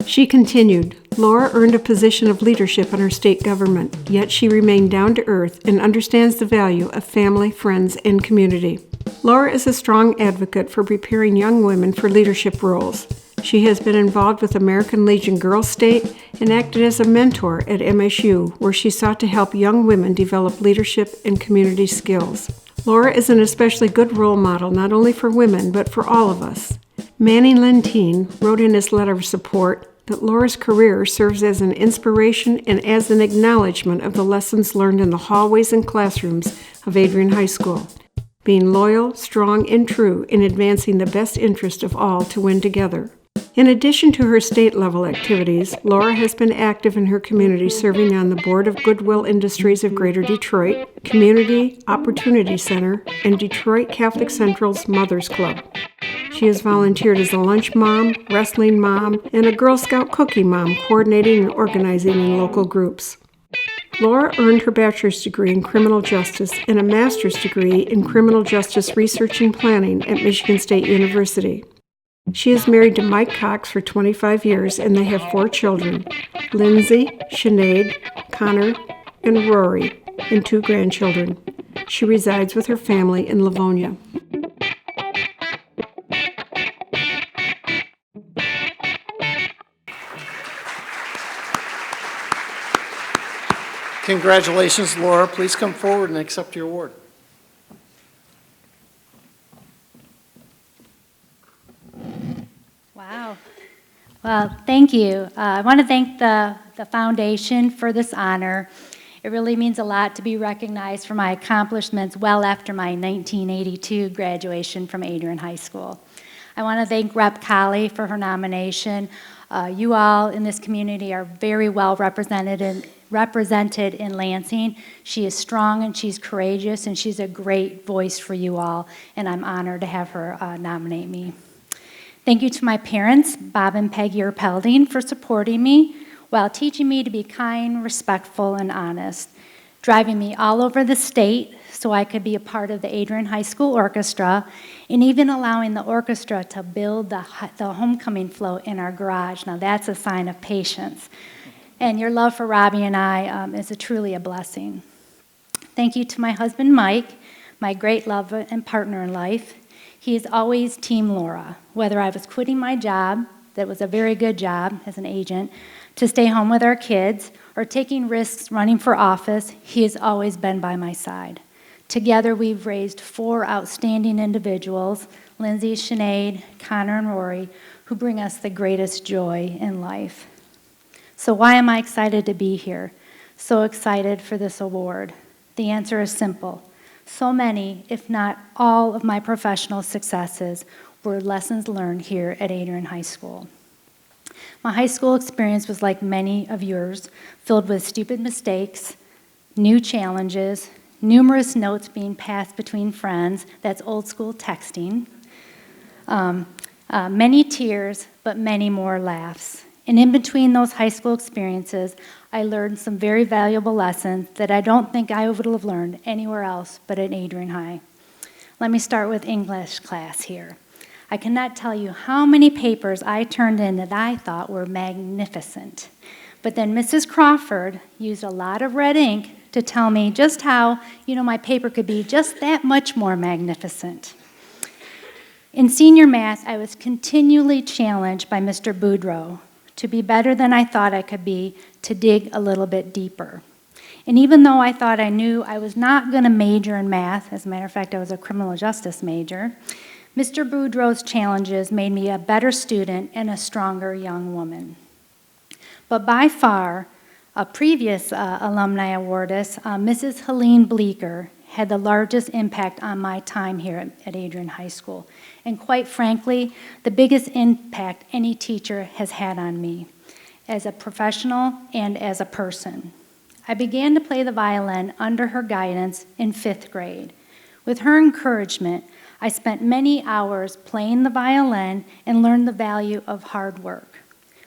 She continued, Laura earned a position of leadership in her state government, yet she remained down to earth and understands the value of family, friends, and community. Laura is a strong advocate for preparing young women for leadership roles. She has been involved with American Legion Girls State and acted as a mentor at MSU, where she sought to help young women develop leadership and community skills. Laura is an especially good role model not only for women, but for all of us. Manny Lentine wrote in his letter of support that Laura's career serves as an inspiration and as an acknowledgement of the lessons learned in the hallways and classrooms of Adrian High School, being loyal, strong, and true in advancing the best interest of all to win together. In addition to her state-level activities, Laura has been active in her community, serving on the board of Goodwill Industries of Greater Detroit, Community Opportunity Center, and Detroit Catholic Central's Mothers Club. She has volunteered as a lunch mom, wrestling mom, and a Girl Scout cookie mom, coordinating and organizing in local groups. Laura earned her bachelor's degree in criminal justice and a master's degree in criminal justice research and planning at Michigan State University. She is married to Mike Cox for 25 years, and they have 4 children, Lindsay, Sinead, Connor, and Rory, and 2 grandchildren. She resides with her family in Livonia. Congratulations, Laura. Please come forward and accept your award. Wow. Well, thank you. I want to thank the foundation for this honor. It really means a lot to be recognized for my accomplishments well after my 1982 graduation from Adrian High School. I want to thank Rep. Colley for her nomination. You all in this community are very well represented in Lansing. She is strong and she's courageous and she's a great voice for you all, and I'm honored to have her nominate me. Thank you to my parents, Bob and Peggy Erpelding, for supporting me while teaching me to be kind, respectful, and honest, driving me all over the state so I could be a part of the Adrian High School Orchestra, and even allowing the orchestra to build the homecoming float in our garage. Now that's a sign of patience. And your love for Robbie and I is truly a blessing. Thank you to my husband, Mike, my great love and partner in life. He is always Team Laura. Whether I was quitting my job, that was a very good job as an agent, to stay home with our kids, or taking risks running for office, he has always been by my side. Together, we've raised 4 outstanding individuals, Lindsay, Sinead, Connor, and Rory, who bring us the greatest joy in life. So why am I excited to be here? So excited for this award? The answer is simple. So many, if not all, of my professional successes were lessons learned here at Adrian High School. My high school experience was like many of yours, filled with stupid mistakes, new challenges, numerous notes being passed between friends, that's old school texting, many tears, but many more laughs. And in between those high school experiences, I learned some very valuable lessons that I don't think I would have learned anywhere else but at Adrian High. Let me start with English class here. I cannot tell you how many papers I turned in that I thought were magnificent. But then Mrs. Crawford used a lot of red ink to tell me just how, my paper could be just that much more magnificent. In senior math, I was continually challenged by Mr. Boudreau to be better than I thought I could be, to dig a little bit deeper. And even though I thought I knew I was not going to major in math, as a matter of fact, I was a criminal justice major, Mr. Boudreau's challenges made me a better student and a stronger young woman. But by far, a previous alumni awardess, Mrs. Helene Bleeker, had the largest impact on my time here at Adrian High School. And quite frankly, the biggest impact any teacher has had on me as a professional and as a person. I began to play the violin under her guidance in 5th grade. With her encouragement, I spent many hours playing the violin and learned the value of hard work.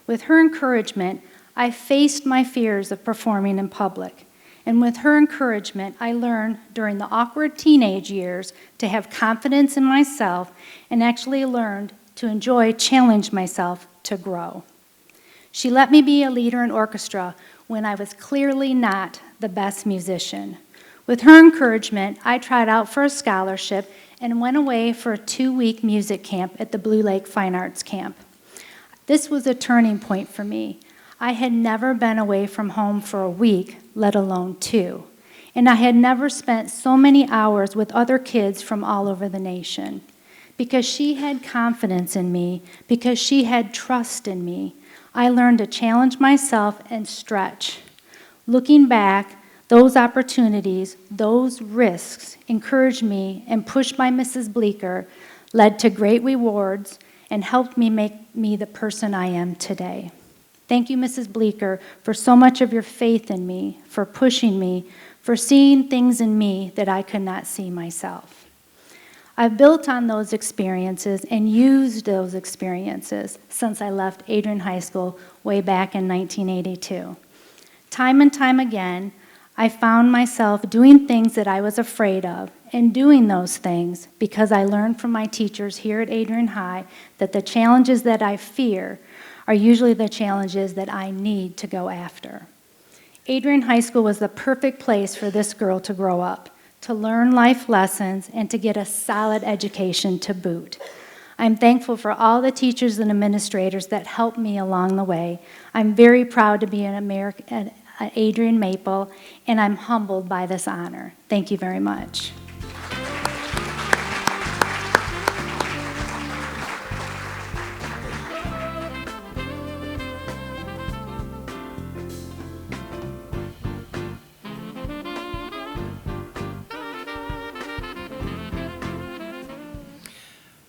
With her encouragement, I faced my fears of performing in public. And with her encouragement, I learned during the awkward teenage years to have confidence in myself and actually learned to challenge myself to grow. She let me be a leader in orchestra when I was clearly not the best musician. With her encouragement, I tried out for a scholarship and went away for a 2-week music camp at the Blue Lake Fine Arts Camp. This was a turning point for me. I had never been away from home for a week, let alone 2. And I had never spent so many hours with other kids from all over the nation. Because she had confidence in me, because she had trust in me, I learned to challenge myself and stretch. Looking back, those opportunities, those risks encouraged me and pushed by Mrs. Bleeker, led to great rewards, and helped me make me the person I am today. Thank you, Mrs. Bleeker, for so much of your faith in me, for pushing me, for seeing things in me that I could not see myself. I've built on those experiences and used those experiences since I left Adrian High School way back in 1982. Time and time again, I found myself doing things that I was afraid of and doing those things because I learned from my teachers here at Adrian High that the challenges that I fear are usually the challenges that I need to go after. Adrian High School was the perfect place for this girl to grow up, to learn life lessons, and to get a solid education to boot. I'm thankful for all the teachers and administrators that helped me along the way. I'm very proud to be an Adrian Maple, and I'm humbled by this honor. Thank you very much.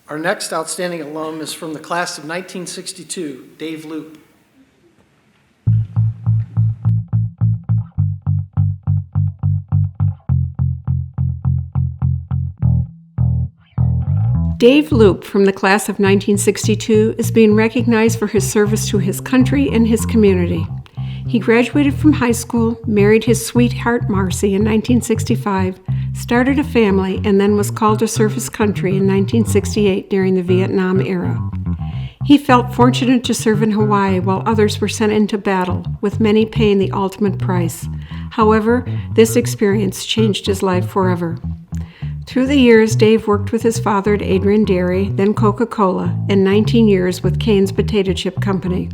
Our next outstanding alum is from the class of 1962, Dave Loop. Dave Loop from the class of 1962 is being recognized for his service to his country and his community. He graduated from high school, married his sweetheart Marcy in 1965, started a family, and then was called to serve his country in 1968 during the Vietnam era. He felt fortunate to serve in Hawaii while others were sent into battle, with many paying the ultimate price. However, this experience changed his life forever. Through the years, Dave worked with his father at Adrian Dairy, then Coca-Cola, and 19 years with Cane's Potato Chip Company.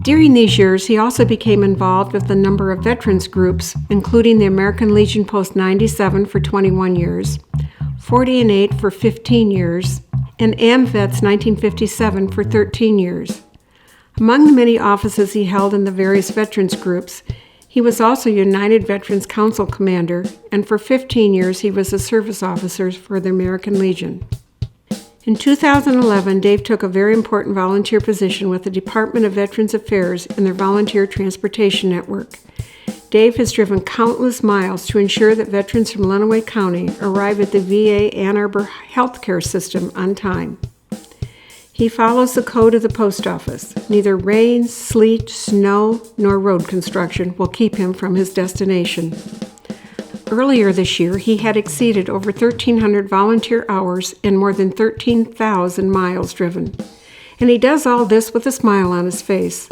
During these years, he also became involved with a number of veterans groups, including the American Legion Post 97 for 21 years, 40 and 8 for 15 years, and AMVETS 1957 for 13 years. Among the many offices he held in the various veterans groups, he was also United Veterans Council Commander, and for 15 years he was a service officer for the American Legion. In 2011, Dave took a very important volunteer position with the Department of Veterans Affairs in their volunteer transportation network. Dave has driven countless miles to ensure that veterans from Lenawee County arrive at the VA Ann Arbor healthcare system on time. He follows the code of the post office. Neither rain, sleet, snow, nor road construction will keep him from his destination. Earlier this year, he had exceeded over 1,300 volunteer hours and more than 13,000 miles driven. And he does all this with a smile on his face.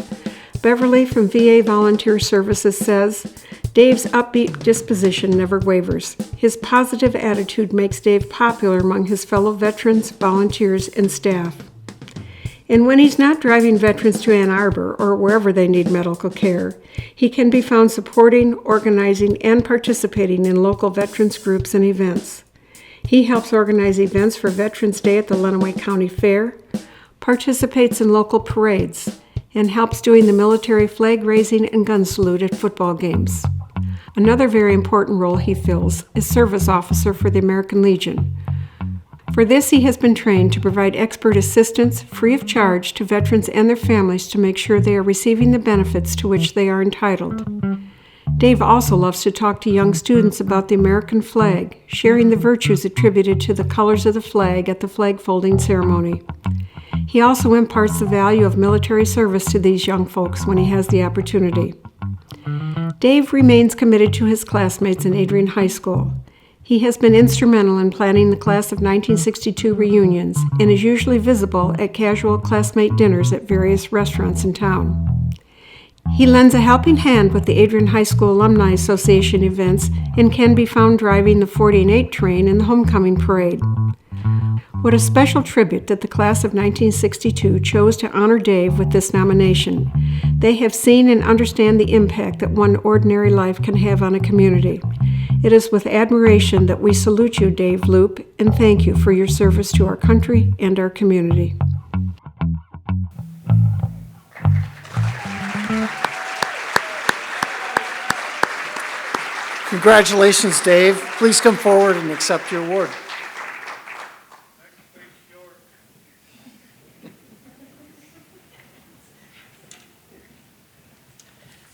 Beverly from VA Volunteer Services says, Dave's upbeat disposition never wavers. His positive attitude makes Dave popular among his fellow veterans, volunteers, and staff. And when he's not driving veterans to Ann Arbor or wherever they need medical care, he can be found supporting, organizing, and participating in local veterans groups and events. He helps organize events for Veterans Day at the Lenawee County Fair, participates in local parades, and helps doing the military flag raising and gun salute at football games. Another very important role he fills is service officer for the American Legion. For this, he has been trained to provide expert assistance free of charge to veterans and their families to make sure they are receiving the benefits to which they are entitled. Dave also loves to talk to young students about the American flag, sharing the virtues attributed to the colors of the flag at the flag folding ceremony. He also imparts the value of military service to these young folks when he has the opportunity. Dave remains committed to his classmates in Adrian High School. He has been instrumental in planning the class of 1962 reunions and is usually visible at casual classmate dinners at various restaurants in town. He lends a helping hand with the Adrian High School Alumni Association events and can be found driving the 40 and 8 train in the homecoming parade. What a special tribute that the class of 1962 chose to honor Dave with this nomination. They have seen and understand the impact that one ordinary life can have on a community. It is with admiration that we salute you, Dave Loop, and thank you for your service to our country and our community. Congratulations, Dave. Please come forward and accept your award.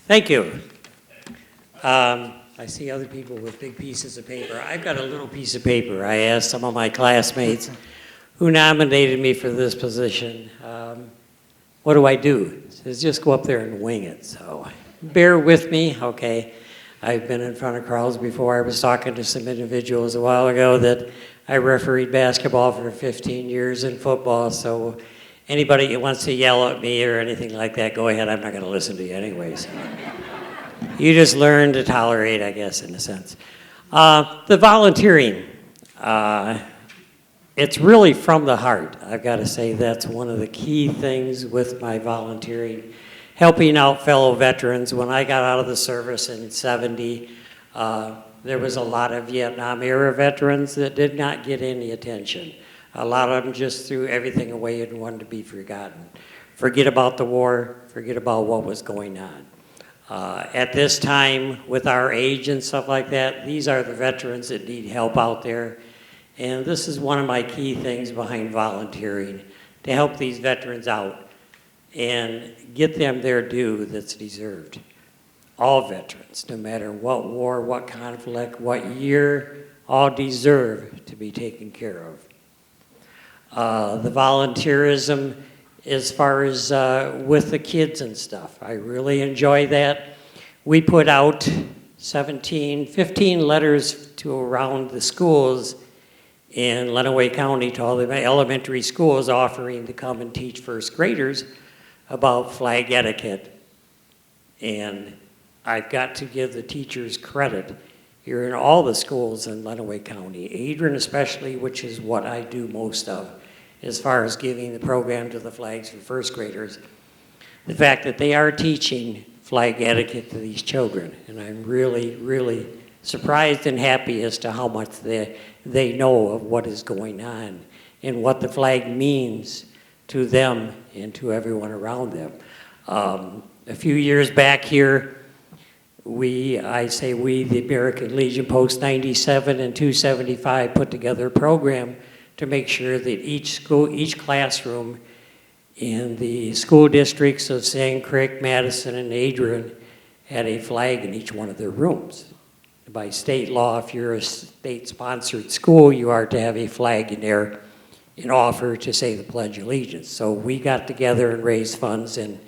Thank you. I see other people with big pieces of paper. I've got a little piece of paper. I asked some of my classmates who nominated me for this position, what do I do? It says, just go up there and wing it. So bear with me, okay. I've been in front of crowds before. I was talking to some individuals a while ago that I refereed basketball for 15 years in football, so anybody that wants to yell at me or anything like that, go ahead. I'm not going to listen to you anyway. So. You just learn to tolerate, I guess, in a sense. The volunteering, it's really from the heart. I've got to say that's one of the key things with my volunteering. Helping out fellow veterans. When I got out of the service in '70, there was a lot of Vietnam era veterans that did not get any attention. A lot of them just threw everything away and wanted to be forgotten. Forget about the war, forget about what was going on. At this time, with our age and stuff like that, these are the veterans that need help out there. And this is one of my key things behind volunteering, to help these veterans out and get them their due that's deserved. All veterans, no matter what war, what conflict, what year, all deserve to be taken care of. The volunteerism as far as with the kids and stuff, I really enjoy that. We put out 15 letters to around the schools in Lenawee County to all the elementary schools offering to come and teach first graders about flag etiquette. And I've got to give the teachers credit here in all the schools in Lenawee County, Adrian especially, which is what I do most of, as far as giving the program to the flags for first graders. The fact that they are teaching flag etiquette to these children, and I'm really, really surprised and happy as to how much they know of what is going on and what the flag means to them and to everyone around them. A few years back here, the American Legion Post 97 and 275 put together a program to make sure that each classroom in the school districts of Sand Creek, Madison, and Adrian had a flag in each one of their rooms. By state law, if you're a state-sponsored school, you are to have a flag in there and offer to say the Pledge of Allegiance. So we got together and raised funds and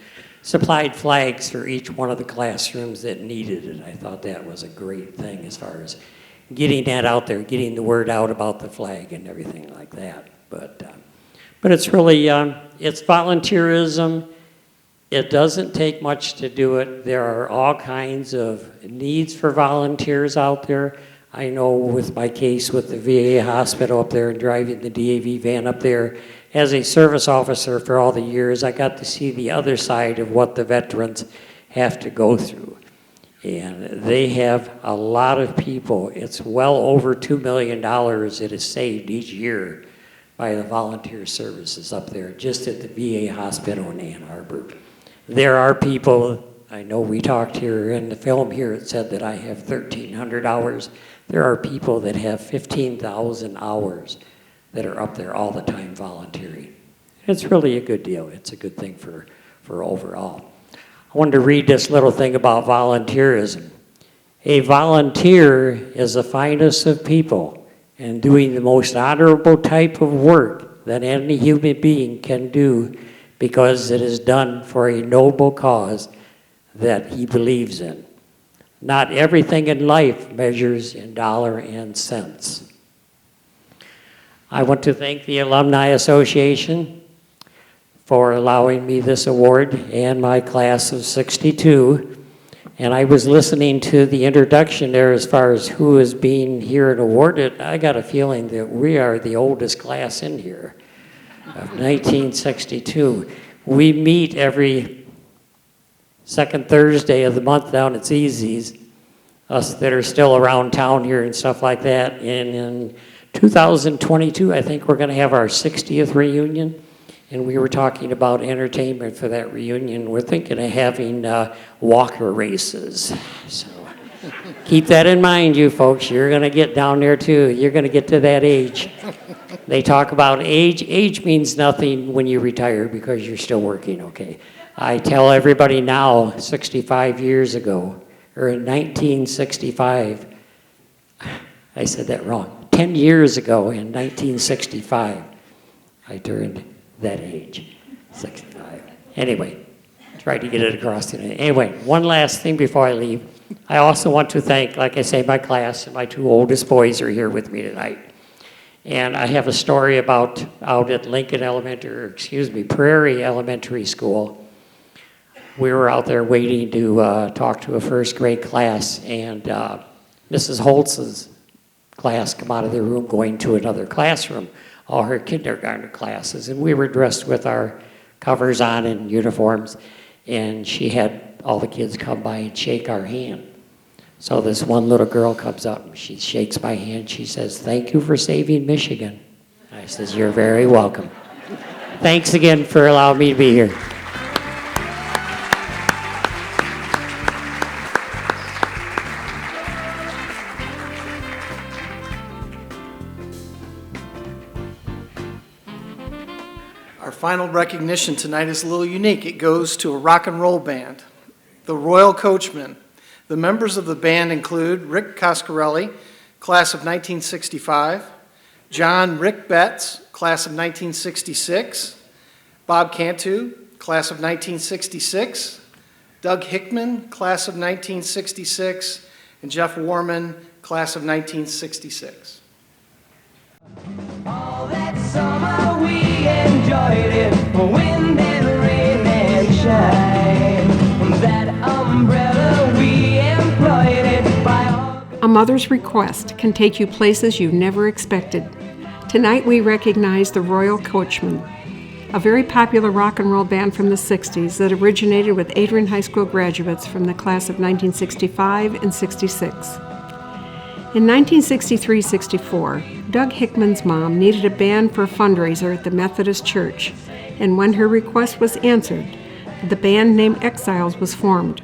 supplied flags for each one of the classrooms that needed it. I thought that was a great thing as far as getting that out there, getting the word out about the flag and everything like that. But it's really, it's volunteerism. It doesn't take much to do it. There are all kinds of needs for volunteers out there. I know with my case with the VA hospital up there and driving the DAV van up there, as a service officer for all the years, I got to see the other side of what the veterans have to go through. And they have a lot of people. It's well over $2 million that is saved each year by the volunteer services up there, just at the VA hospital in Ann Arbor. There are people I know we talked here in the film here, it said that I have 1,300 hours. There are people that have 15,000 hours that are up there all the time volunteering. It's really a good deal. It's a good thing for overall. I wanted to read this little thing about volunteerism. A volunteer is the finest of people and doing the most honorable type of work that any human being can do because it is done for a noble cause that he believes in. Not everything in life measures in dollar and cents. I want to thank the Alumni Association for allowing me this award and my class of 62. And I was listening to the introduction there as far as who is being here and awarded. I got a feeling that we are the oldest class in here of 1962. We meet every second Thursday of the month down at Easy's, us that are still around town here and stuff like that. And in 2022, I think we're going to have our 60th reunion. And we were talking about entertainment for that reunion. We're thinking of having walker races. So keep that in mind, you folks. You're going to get down there too. You're going to get to that age. They talk about age. Age means nothing when you retire because you're still working, okay? I tell everybody now, 65 years ago, or in 1965, I said that wrong. 10 years ago in 1965, I turned that age, 65. Anyway, tried to get it across today. Anyway, one last thing before I leave. I also want to thank, like I say, my class, and my two oldest boys are here with me tonight. And I have a story about out at Prairie Elementary School. We were out there waiting to talk to a first grade class, and Mrs. Holtz's class come out of the room going to another classroom, all her kindergarten classes, and we were dressed with our covers on and uniforms, and she had all the kids come by and shake our hand. So this one little girl comes up and she shakes my hand. She says, "Thank you for saving Michigan." I says, "You're very welcome." Thanks again for allowing me to be here. Our final recognition tonight is a little unique. It goes to a rock and roll band, the Royal Coachmen. The members of the band include Rick Coscarelli, class of 1965, John Rick Betts, class of 1966, Bob Cantu, class of 1966, Doug Hickman, class of 1966, and Jeff Warman, class of 1966. All that summer we enjoyed it, wind and rain and shine. That umbrella we employed it by all. A mother's request can take you places you never expected. Tonight we recognize the Royal Coachmen, a very popular rock and roll band from the 60s that originated with Adrian High School graduates from the class of 1965 and 66. In 1963-64, Doug Hickman's mom needed a band for a fundraiser at the Methodist Church, and when her request was answered, the band named Exiles was formed.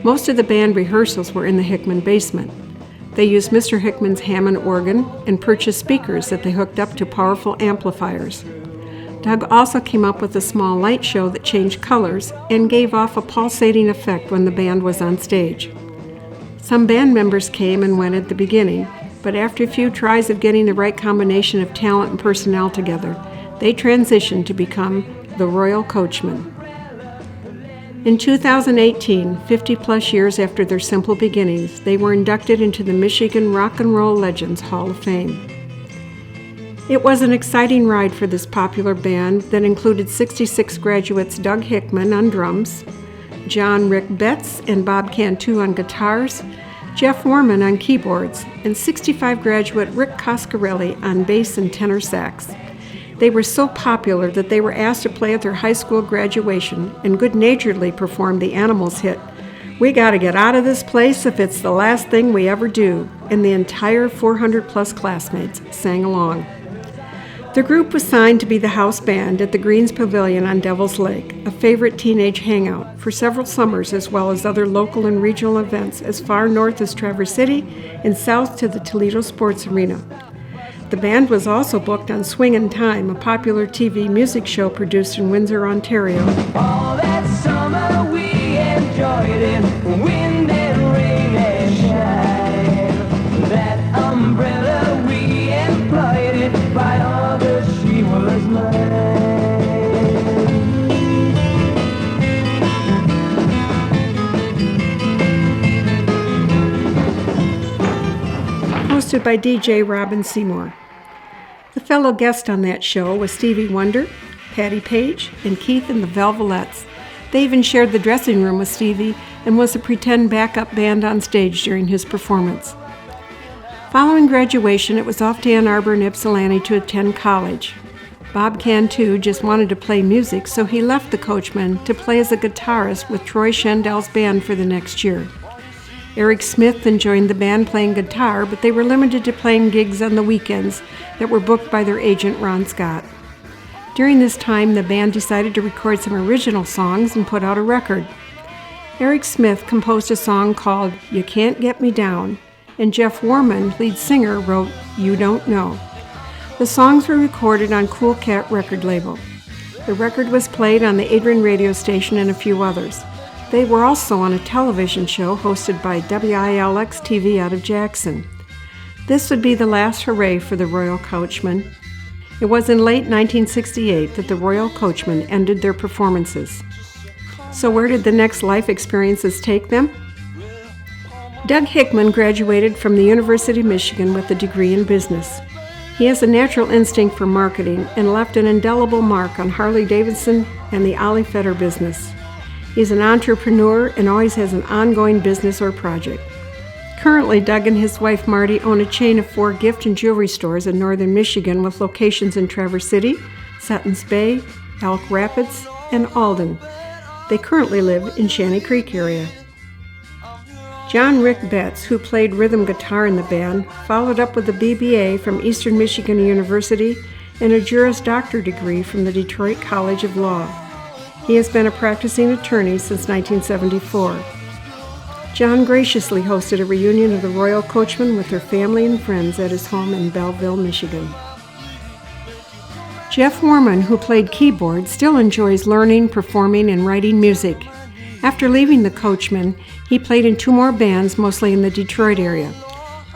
Most of the band rehearsals were in the Hickman basement. They used Mr. Hickman's Hammond organ and purchased speakers that they hooked up to powerful amplifiers. Doug also came up with a small light show that changed colors and gave off a pulsating effect when the band was on stage. Some band members came and went at the beginning, but after a few tries of getting the right combination of talent and personnel together, they transitioned to become the Royal Coachmen. In 2018, 50-plus years after their simple beginnings, they were inducted into the Michigan Rock and Roll Legends Hall of Fame. It was an exciting ride for this popular band that included 66 graduates Doug Hickman on drums, John Rick Betts and Bob Cantu on guitars, Jeff Warman on keyboards, and 65 graduate Rick Coscarelli on bass and tenor sax. They were so popular that they were asked to play at their high school graduation and good-naturedly performed the Animals hit, "We Gotta Get Out of This Place If It's the Last Thing We Ever Do," and the entire 400-plus classmates sang along. The group was signed to be the house band at the Greens Pavilion on Devil's Lake, a favorite teenage hangout, for several summers, as well as other local and regional events as far north as Traverse City and south to the Toledo Sports Arena. The band was also booked on Swingin' Time, a popular TV music show produced in Windsor, Ontario. All that summer we enjoyed it, wind and rain and shine. That umbrella we employed it, by August she was mine. Hosted by DJ Robin Seymour. The fellow guest on that show was Stevie Wonder, Patti Page, and Keith and the Velvelettes. They even shared the dressing room with Stevie and was a pretend backup band on stage during his performance. Following graduation, it was off to Ann Arbor and Ypsilanti to attend college. Bob Cantu just wanted to play music, so he left the Coachman to play as a guitarist with Troy Shandell's band for the next year. Eric Smith then joined the band playing guitar, but they were limited to playing gigs on the weekends that were booked by their agent, Ron Scott. During this time, the band decided to record some original songs and put out a record. Eric Smith composed a song called You Can't Get Me Down, and Jeff Warman, lead singer, wrote You Don't Know. The songs were recorded on Cool Cat record label. The record was played on the Adrian radio station and a few others. They were also on a television show hosted by WILX TV out of Jackson. This would be the last hooray for the Royal Coachmen. It was in late 1968 that the Royal Coachmen ended their performances. So where did the next life experiences take them? Doug Hickman graduated from the University of Michigan with a degree in business. He has a natural instinct for marketing and left an indelible mark on Harley-Davidson and the Ollie Fetter business. He's an entrepreneur and always has an ongoing business or project. Currently, Doug and his wife Marty own a chain of 4 gift and jewelry stores in northern Michigan with locations in Traverse City, Suttons Bay, Elk Rapids, and Alden. They currently live in Shanty Creek area. John Rick Betts, who played rhythm guitar in the band, followed up with a BBA from Eastern Michigan University and a Juris Doctor degree from the Detroit College of Law. He has been a practicing attorney since 1974. John graciously hosted a reunion of the Royal Coachmen with their family and friends at his home in Belleville, Michigan. Jeff Warman, who played keyboard, still enjoys learning, performing, and writing music. After leaving the Coachmen, he played in 2 more bands, mostly in the Detroit area.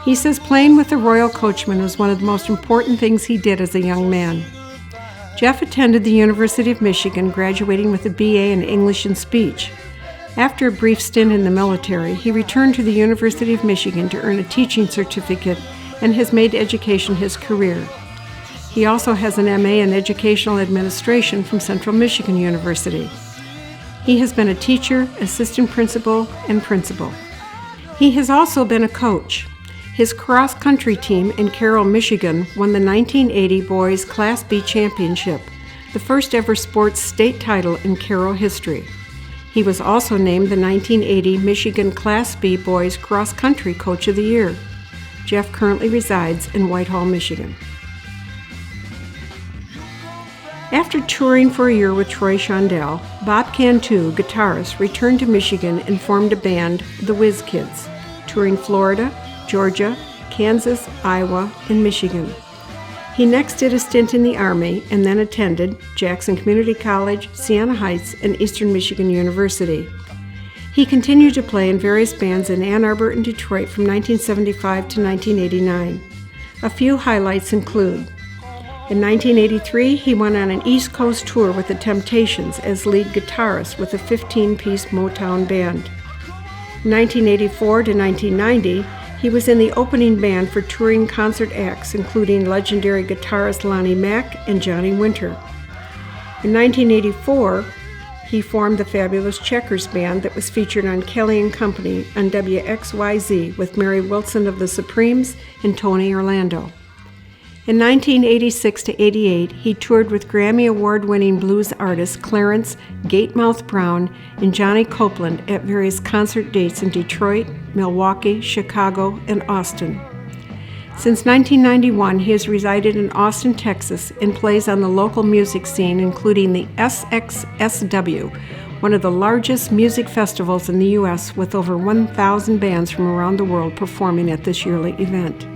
He says playing with the Royal Coachmen was one of the most important things he did as a young man. Jeff attended the University of Michigan, graduating with a BA in English and Speech. After a brief stint in the military, he returned to the University of Michigan to earn a teaching certificate and has made education his career. He also has an MA in Educational Administration from Central Michigan University. He has been a teacher, assistant principal, and principal. He has also been a coach. His cross-country team in Carroll, Michigan won the 1980 Boys Class B Championship, the first ever sports state title in Carroll history. He was also named the 1980 Michigan Class B Boys Cross-Country Coach of the Year. Jeff currently resides in Whitehall, Michigan. After touring for a year with Troy Shandell, Bob Cantu, guitarist, returned to Michigan and formed a band, the Whiz Kids, touring Florida, Georgia, Kansas, Iowa, and Michigan. He next did a stint in the Army and then attended Jackson Community College, Siena Heights, and Eastern Michigan University. He continued to play in various bands in Ann Arbor and Detroit from 1975 to 1989. A few highlights include: in 1983, he went on an East Coast tour with the Temptations as lead guitarist with a 15-piece Motown band. In 1984 to 1990, he was in the opening band for touring concert acts, including legendary guitarist Lonnie Mack and Johnny Winter. In 1984, he formed the fabulous Checkers Band that was featured on Kelly and Company on WXYZ with Mary Wilson of the Supremes and Tony Orlando. In 1986 to 88, he toured with Grammy Award-winning blues artists Clarence Gatemouth Brown and Johnny Copeland at various concert dates in Detroit, Milwaukee, Chicago, and Austin. Since 1991, he has resided in Austin, Texas, and plays on the local music scene, including the SXSW, one of the largest music festivals in the U.S. with over 1,000 bands from around the world performing at this yearly event.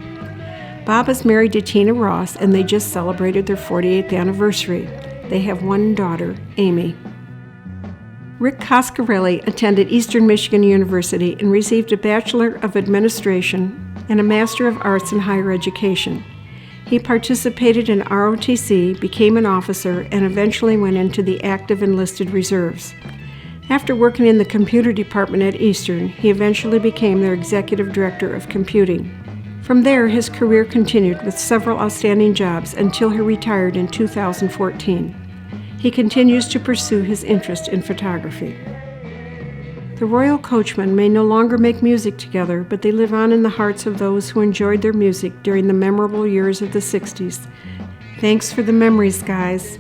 Bob is married to Tina Ross, and they just celebrated their 48th anniversary. They have one daughter, Amy. Rick Coscarelli attended Eastern Michigan University and received a Bachelor of Administration and a Master of Arts in Higher Education. He participated in ROTC, became an officer, and eventually went into the active enlisted reserves. After working in the computer department at Eastern, he eventually became their executive director of computing. From there, his career continued with several outstanding jobs until he retired in 2014. He continues to pursue his interest in photography. The Royal Coachmen may no longer make music together, but they live on in the hearts of those who enjoyed their music during the memorable years of the 60s. Thanks for the memories, guys.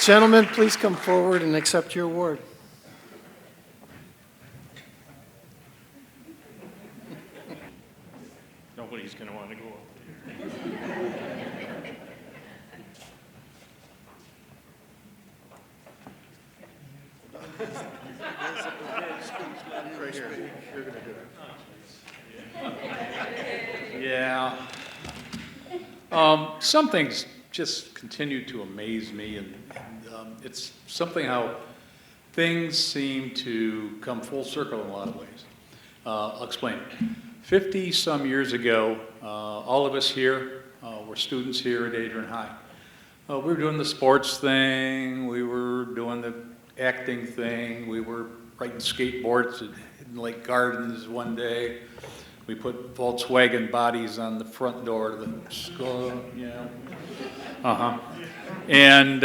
Gentlemen, please come forward and accept your award. Nobody's going to want to go up. Right here. You're going to do it. Yeah. Some things just continue to amaze me, and it's something how things seem to come full circle in a lot of ways. I'll explain. 50-some years ago, all of us here were students here at Adrian High. We were doing the sports thing, we were doing the acting thing, we were riding skateboards in Lake Gardens one day. We put Volkswagen bodies on the front door of the school, And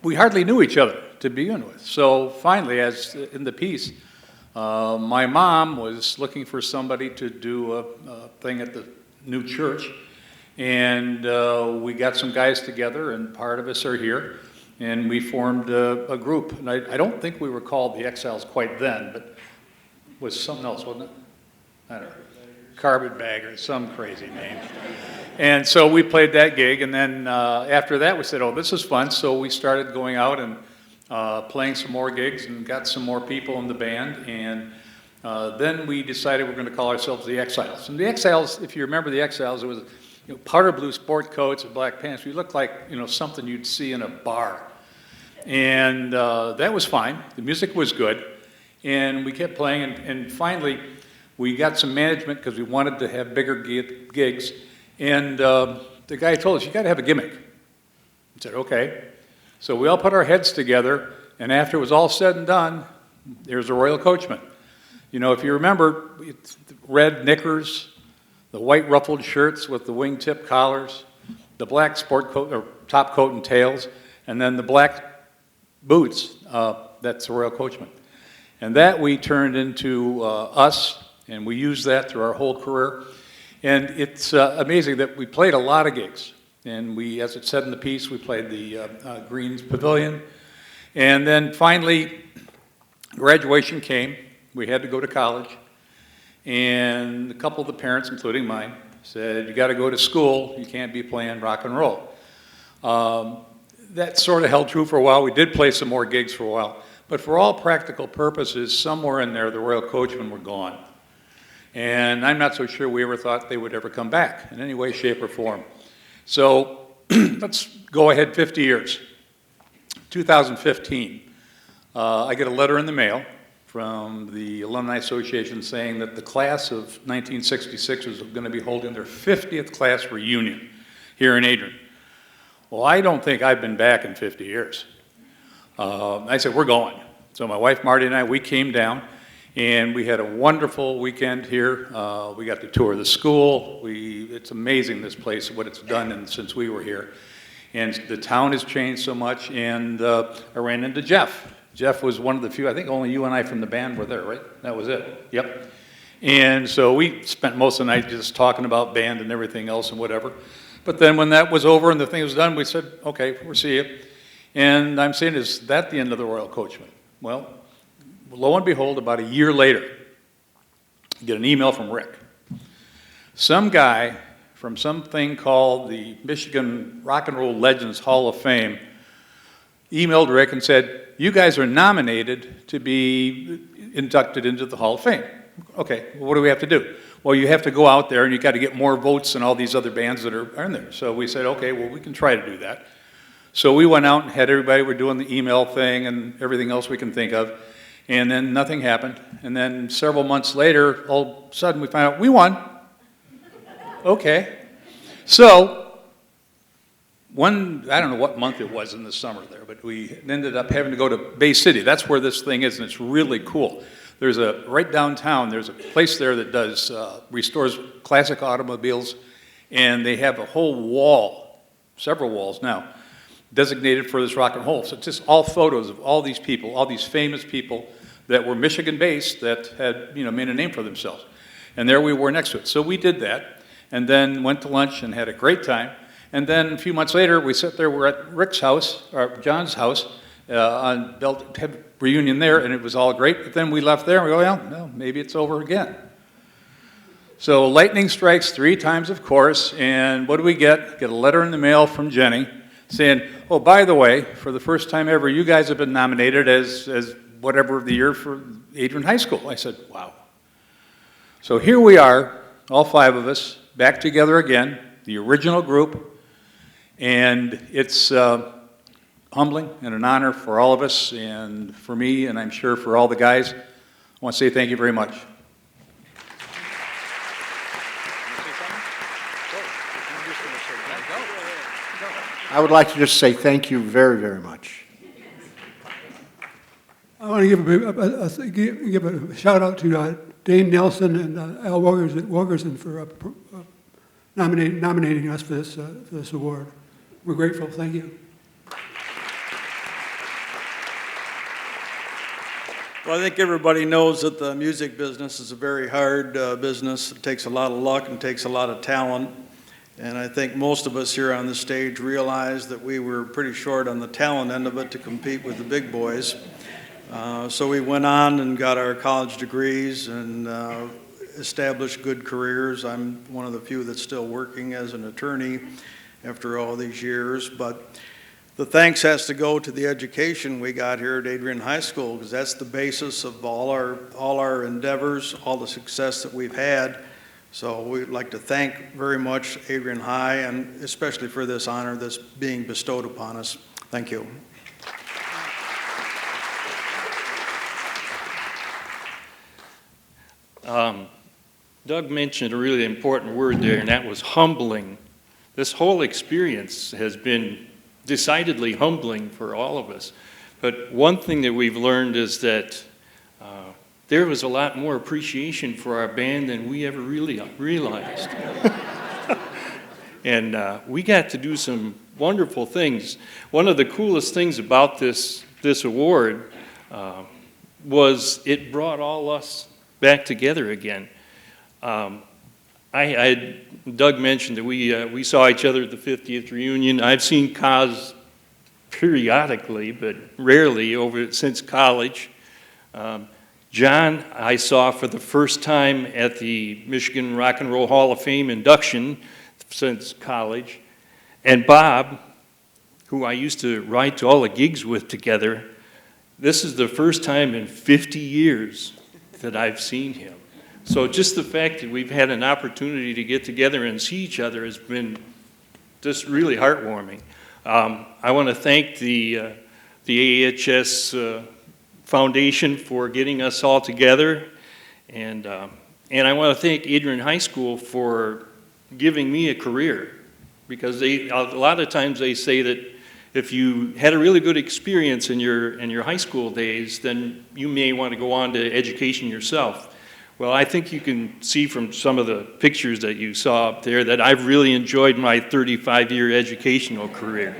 we hardly knew each other to begin with. So finally, as in the piece, my mom was looking for somebody to do a thing at the new church. And we got some guys together, and part of us are here. And we formed a group. And I don't think we were called the Exiles quite then, but it was something else, wasn't it? I don't know. Carpetbagger, some crazy name. And so we played that gig, and then after that we said, oh, this is fun. So we started going out and playing some more gigs and got some more people in the band. And then we decided we're going to call ourselves the Exiles. And the Exiles, if you remember the Exiles, it was powder blue sport coats and black pants. We looked like something you'd see in a bar. And that was fine. The music was good. And we kept playing, and finally we got some management because we wanted to have bigger gigs. And the guy told us, you got to have a gimmick. I said, okay. So we all put our heads together, and after it was all said and done, there's a Royal Coachman. You know, if you remember, it's the red knickers, the white ruffled shirts with the wingtip collars, the black sport coat or top coat and tails, and then the black boots. That's the Royal Coachman. And that we turned into us, and we used that through our whole career. And it's amazing that we played a lot of gigs. And we, as it said in the piece, we played the Greens Pavilion. And then finally, graduation came. We had to go to college. And a couple of the parents, including mine, said, you got to go to school. You can't be playing rock and roll. That sort of held true for a while. We did play some more gigs for a while. But for all practical purposes, somewhere in there, the Royal Coachmen were gone. And I'm not so sure we ever thought they would ever come back in any way, shape, or form. So let's go ahead 50 years. 2015, I get a letter in the mail from the Alumni Association saying that the class of 1966 was going to be holding their 50th class reunion here in Adrian. Well, I don't think I've been back in 50 years. I said, we're going. So my wife Marty and I, we came down, and we had a wonderful weekend here. We got to tour the school. It's amazing, this place, what it's done since we were here. And the town has changed so much, and I ran into Jeff. Jeff was one of the few, I think only you and I from the band were there, right? That was it, yep. And so we spent most of the night just talking about band and everything else and whatever. But then when that was over and the thing was done, we said, okay, we'll see you. And I'm saying, is that the end of the Royal Coachman? Well, lo and behold, about a year later, I get an email from Rick. Some guy from something called the Michigan Rock and Roll Legends Hall of Fame emailed Rick and said, you guys are nominated to be inducted into the Hall of Fame. Okay, well, what do we have to do? Well, you have to go out there and you've got to get more votes than all these other bands that are in there. So we said, okay, well, we can try to do that. So we went out and had everybody, we're doing the email thing and everything else we can think of. And then nothing happened. And then several months later, all of a sudden we found out we won. Okay. So, I don't know what month it was in the summer there, but we ended up having to go to Bay City. That's where this thing is, and it's really cool. There's right downtown, there's a place there that does, restores classic automobiles, and they have a whole wall, several walls now, designated for this rock and roll. So it's just all photos of all these people, all these famous people that were Michigan-based that had, made a name for themselves. And there we were next to it. So we did that, and then went to lunch and had a great time. And then a few months later, we sat there, we're at Rick's house, or John's house, on Belt, had a reunion there, and it was all great. But then we left there, and we go, well, no, maybe it's over again. So lightning strikes 3 times, of course, and what do we get? Get a letter in the mail from Jenny saying, oh, by the way, for the first time ever, you guys have been nominated as whatever of the year for Adrian High School. I said, wow. So here we are, all 5 of us, back together again, the original group, and it's humbling and an honor for all of us and for me, and I'm sure for all the guys. I want to say thank you very much. I would like to just say thank you very, very much. I want to give a shout out to Dane Nelson and Al Wogerson for nominating us for this award. We're grateful. Thank you. Well, I think everybody knows that the music business is a very hard business. It takes a lot of luck and takes a lot of talent. And I think most of us here on the stage realize that we were pretty short on the talent end of it to compete with the big boys. So we went on and got our college degrees and established good careers. I'm one of the few that's still working as an attorney after all these years. But the thanks has to go to the education we got here at Adrian High School, because that's the basis of all our endeavors, all the success that we've had. So we'd like to thank very much Adrian High, and especially for this honor that's being bestowed upon us. Thank you. Doug mentioned a really important word there, and that was humbling this whole experience has been decidedly humbling for all of us. But one thing that we've learned is that there was a lot more appreciation for our band than we ever really realized. And we got to do some wonderful things. One of the coolest things about this award was it brought all us back together again. Doug mentioned that we saw each other at the 50th reunion. I've seen Kaz periodically, but rarely since college. John, I saw for the first time at the Michigan Rock and Roll Hall of Fame induction since college. And Bob, who I used to ride to all the gigs with together, this is the first time in 50 years that I've seen him. So just the fact that we've had an opportunity to get together and see each other has been just really heartwarming. I want to thank the AHS Foundation for getting us all together, and I want to thank Adrian High School for giving me a career, because a lot of times they say that if you had a really good experience in your high school days, then you may want to go on to education yourself. Well, I think you can see from some of the pictures that you saw up there that I've really enjoyed my 35-year educational career.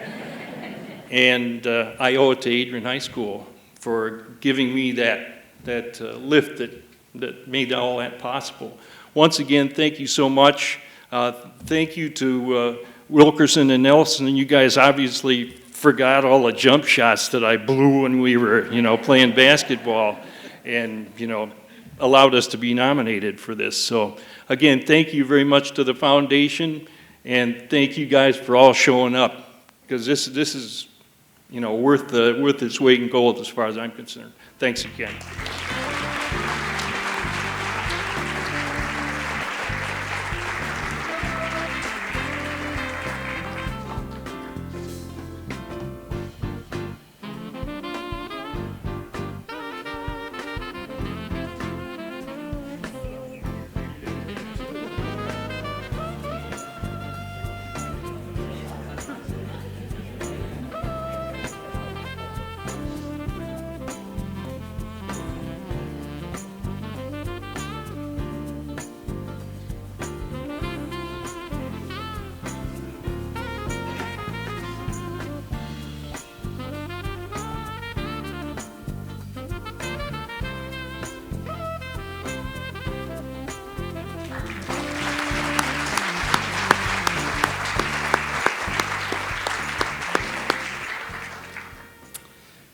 And I owe it to Adrian High School for giving me that lift that made all that possible. Once again, thank you so much. Thank you to Wilkerson and Nelson. You guys obviously forgot all the jump shots that I blew when we were, playing basketball, and, allowed us to be nominated for this. So again, thank you very much to the foundation, and thank you guys for all showing up, because this is, worth its weight in gold as far as I'm concerned. Thanks again.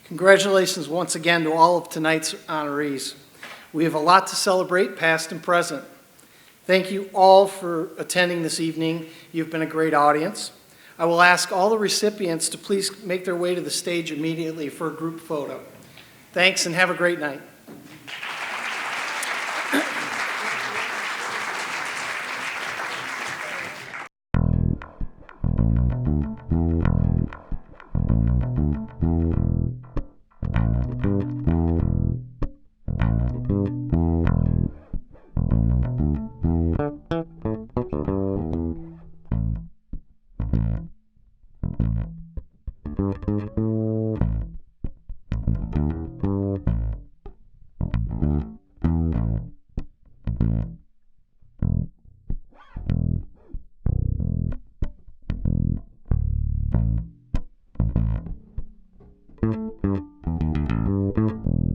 Congratulations once again to all of tonight's honorees. We have a lot to celebrate, past and present. Thank you all for attending this evening. You've been a great audience. I will ask all the recipients to please make their way to the stage immediately for a group photo. Thanks, and have a great night.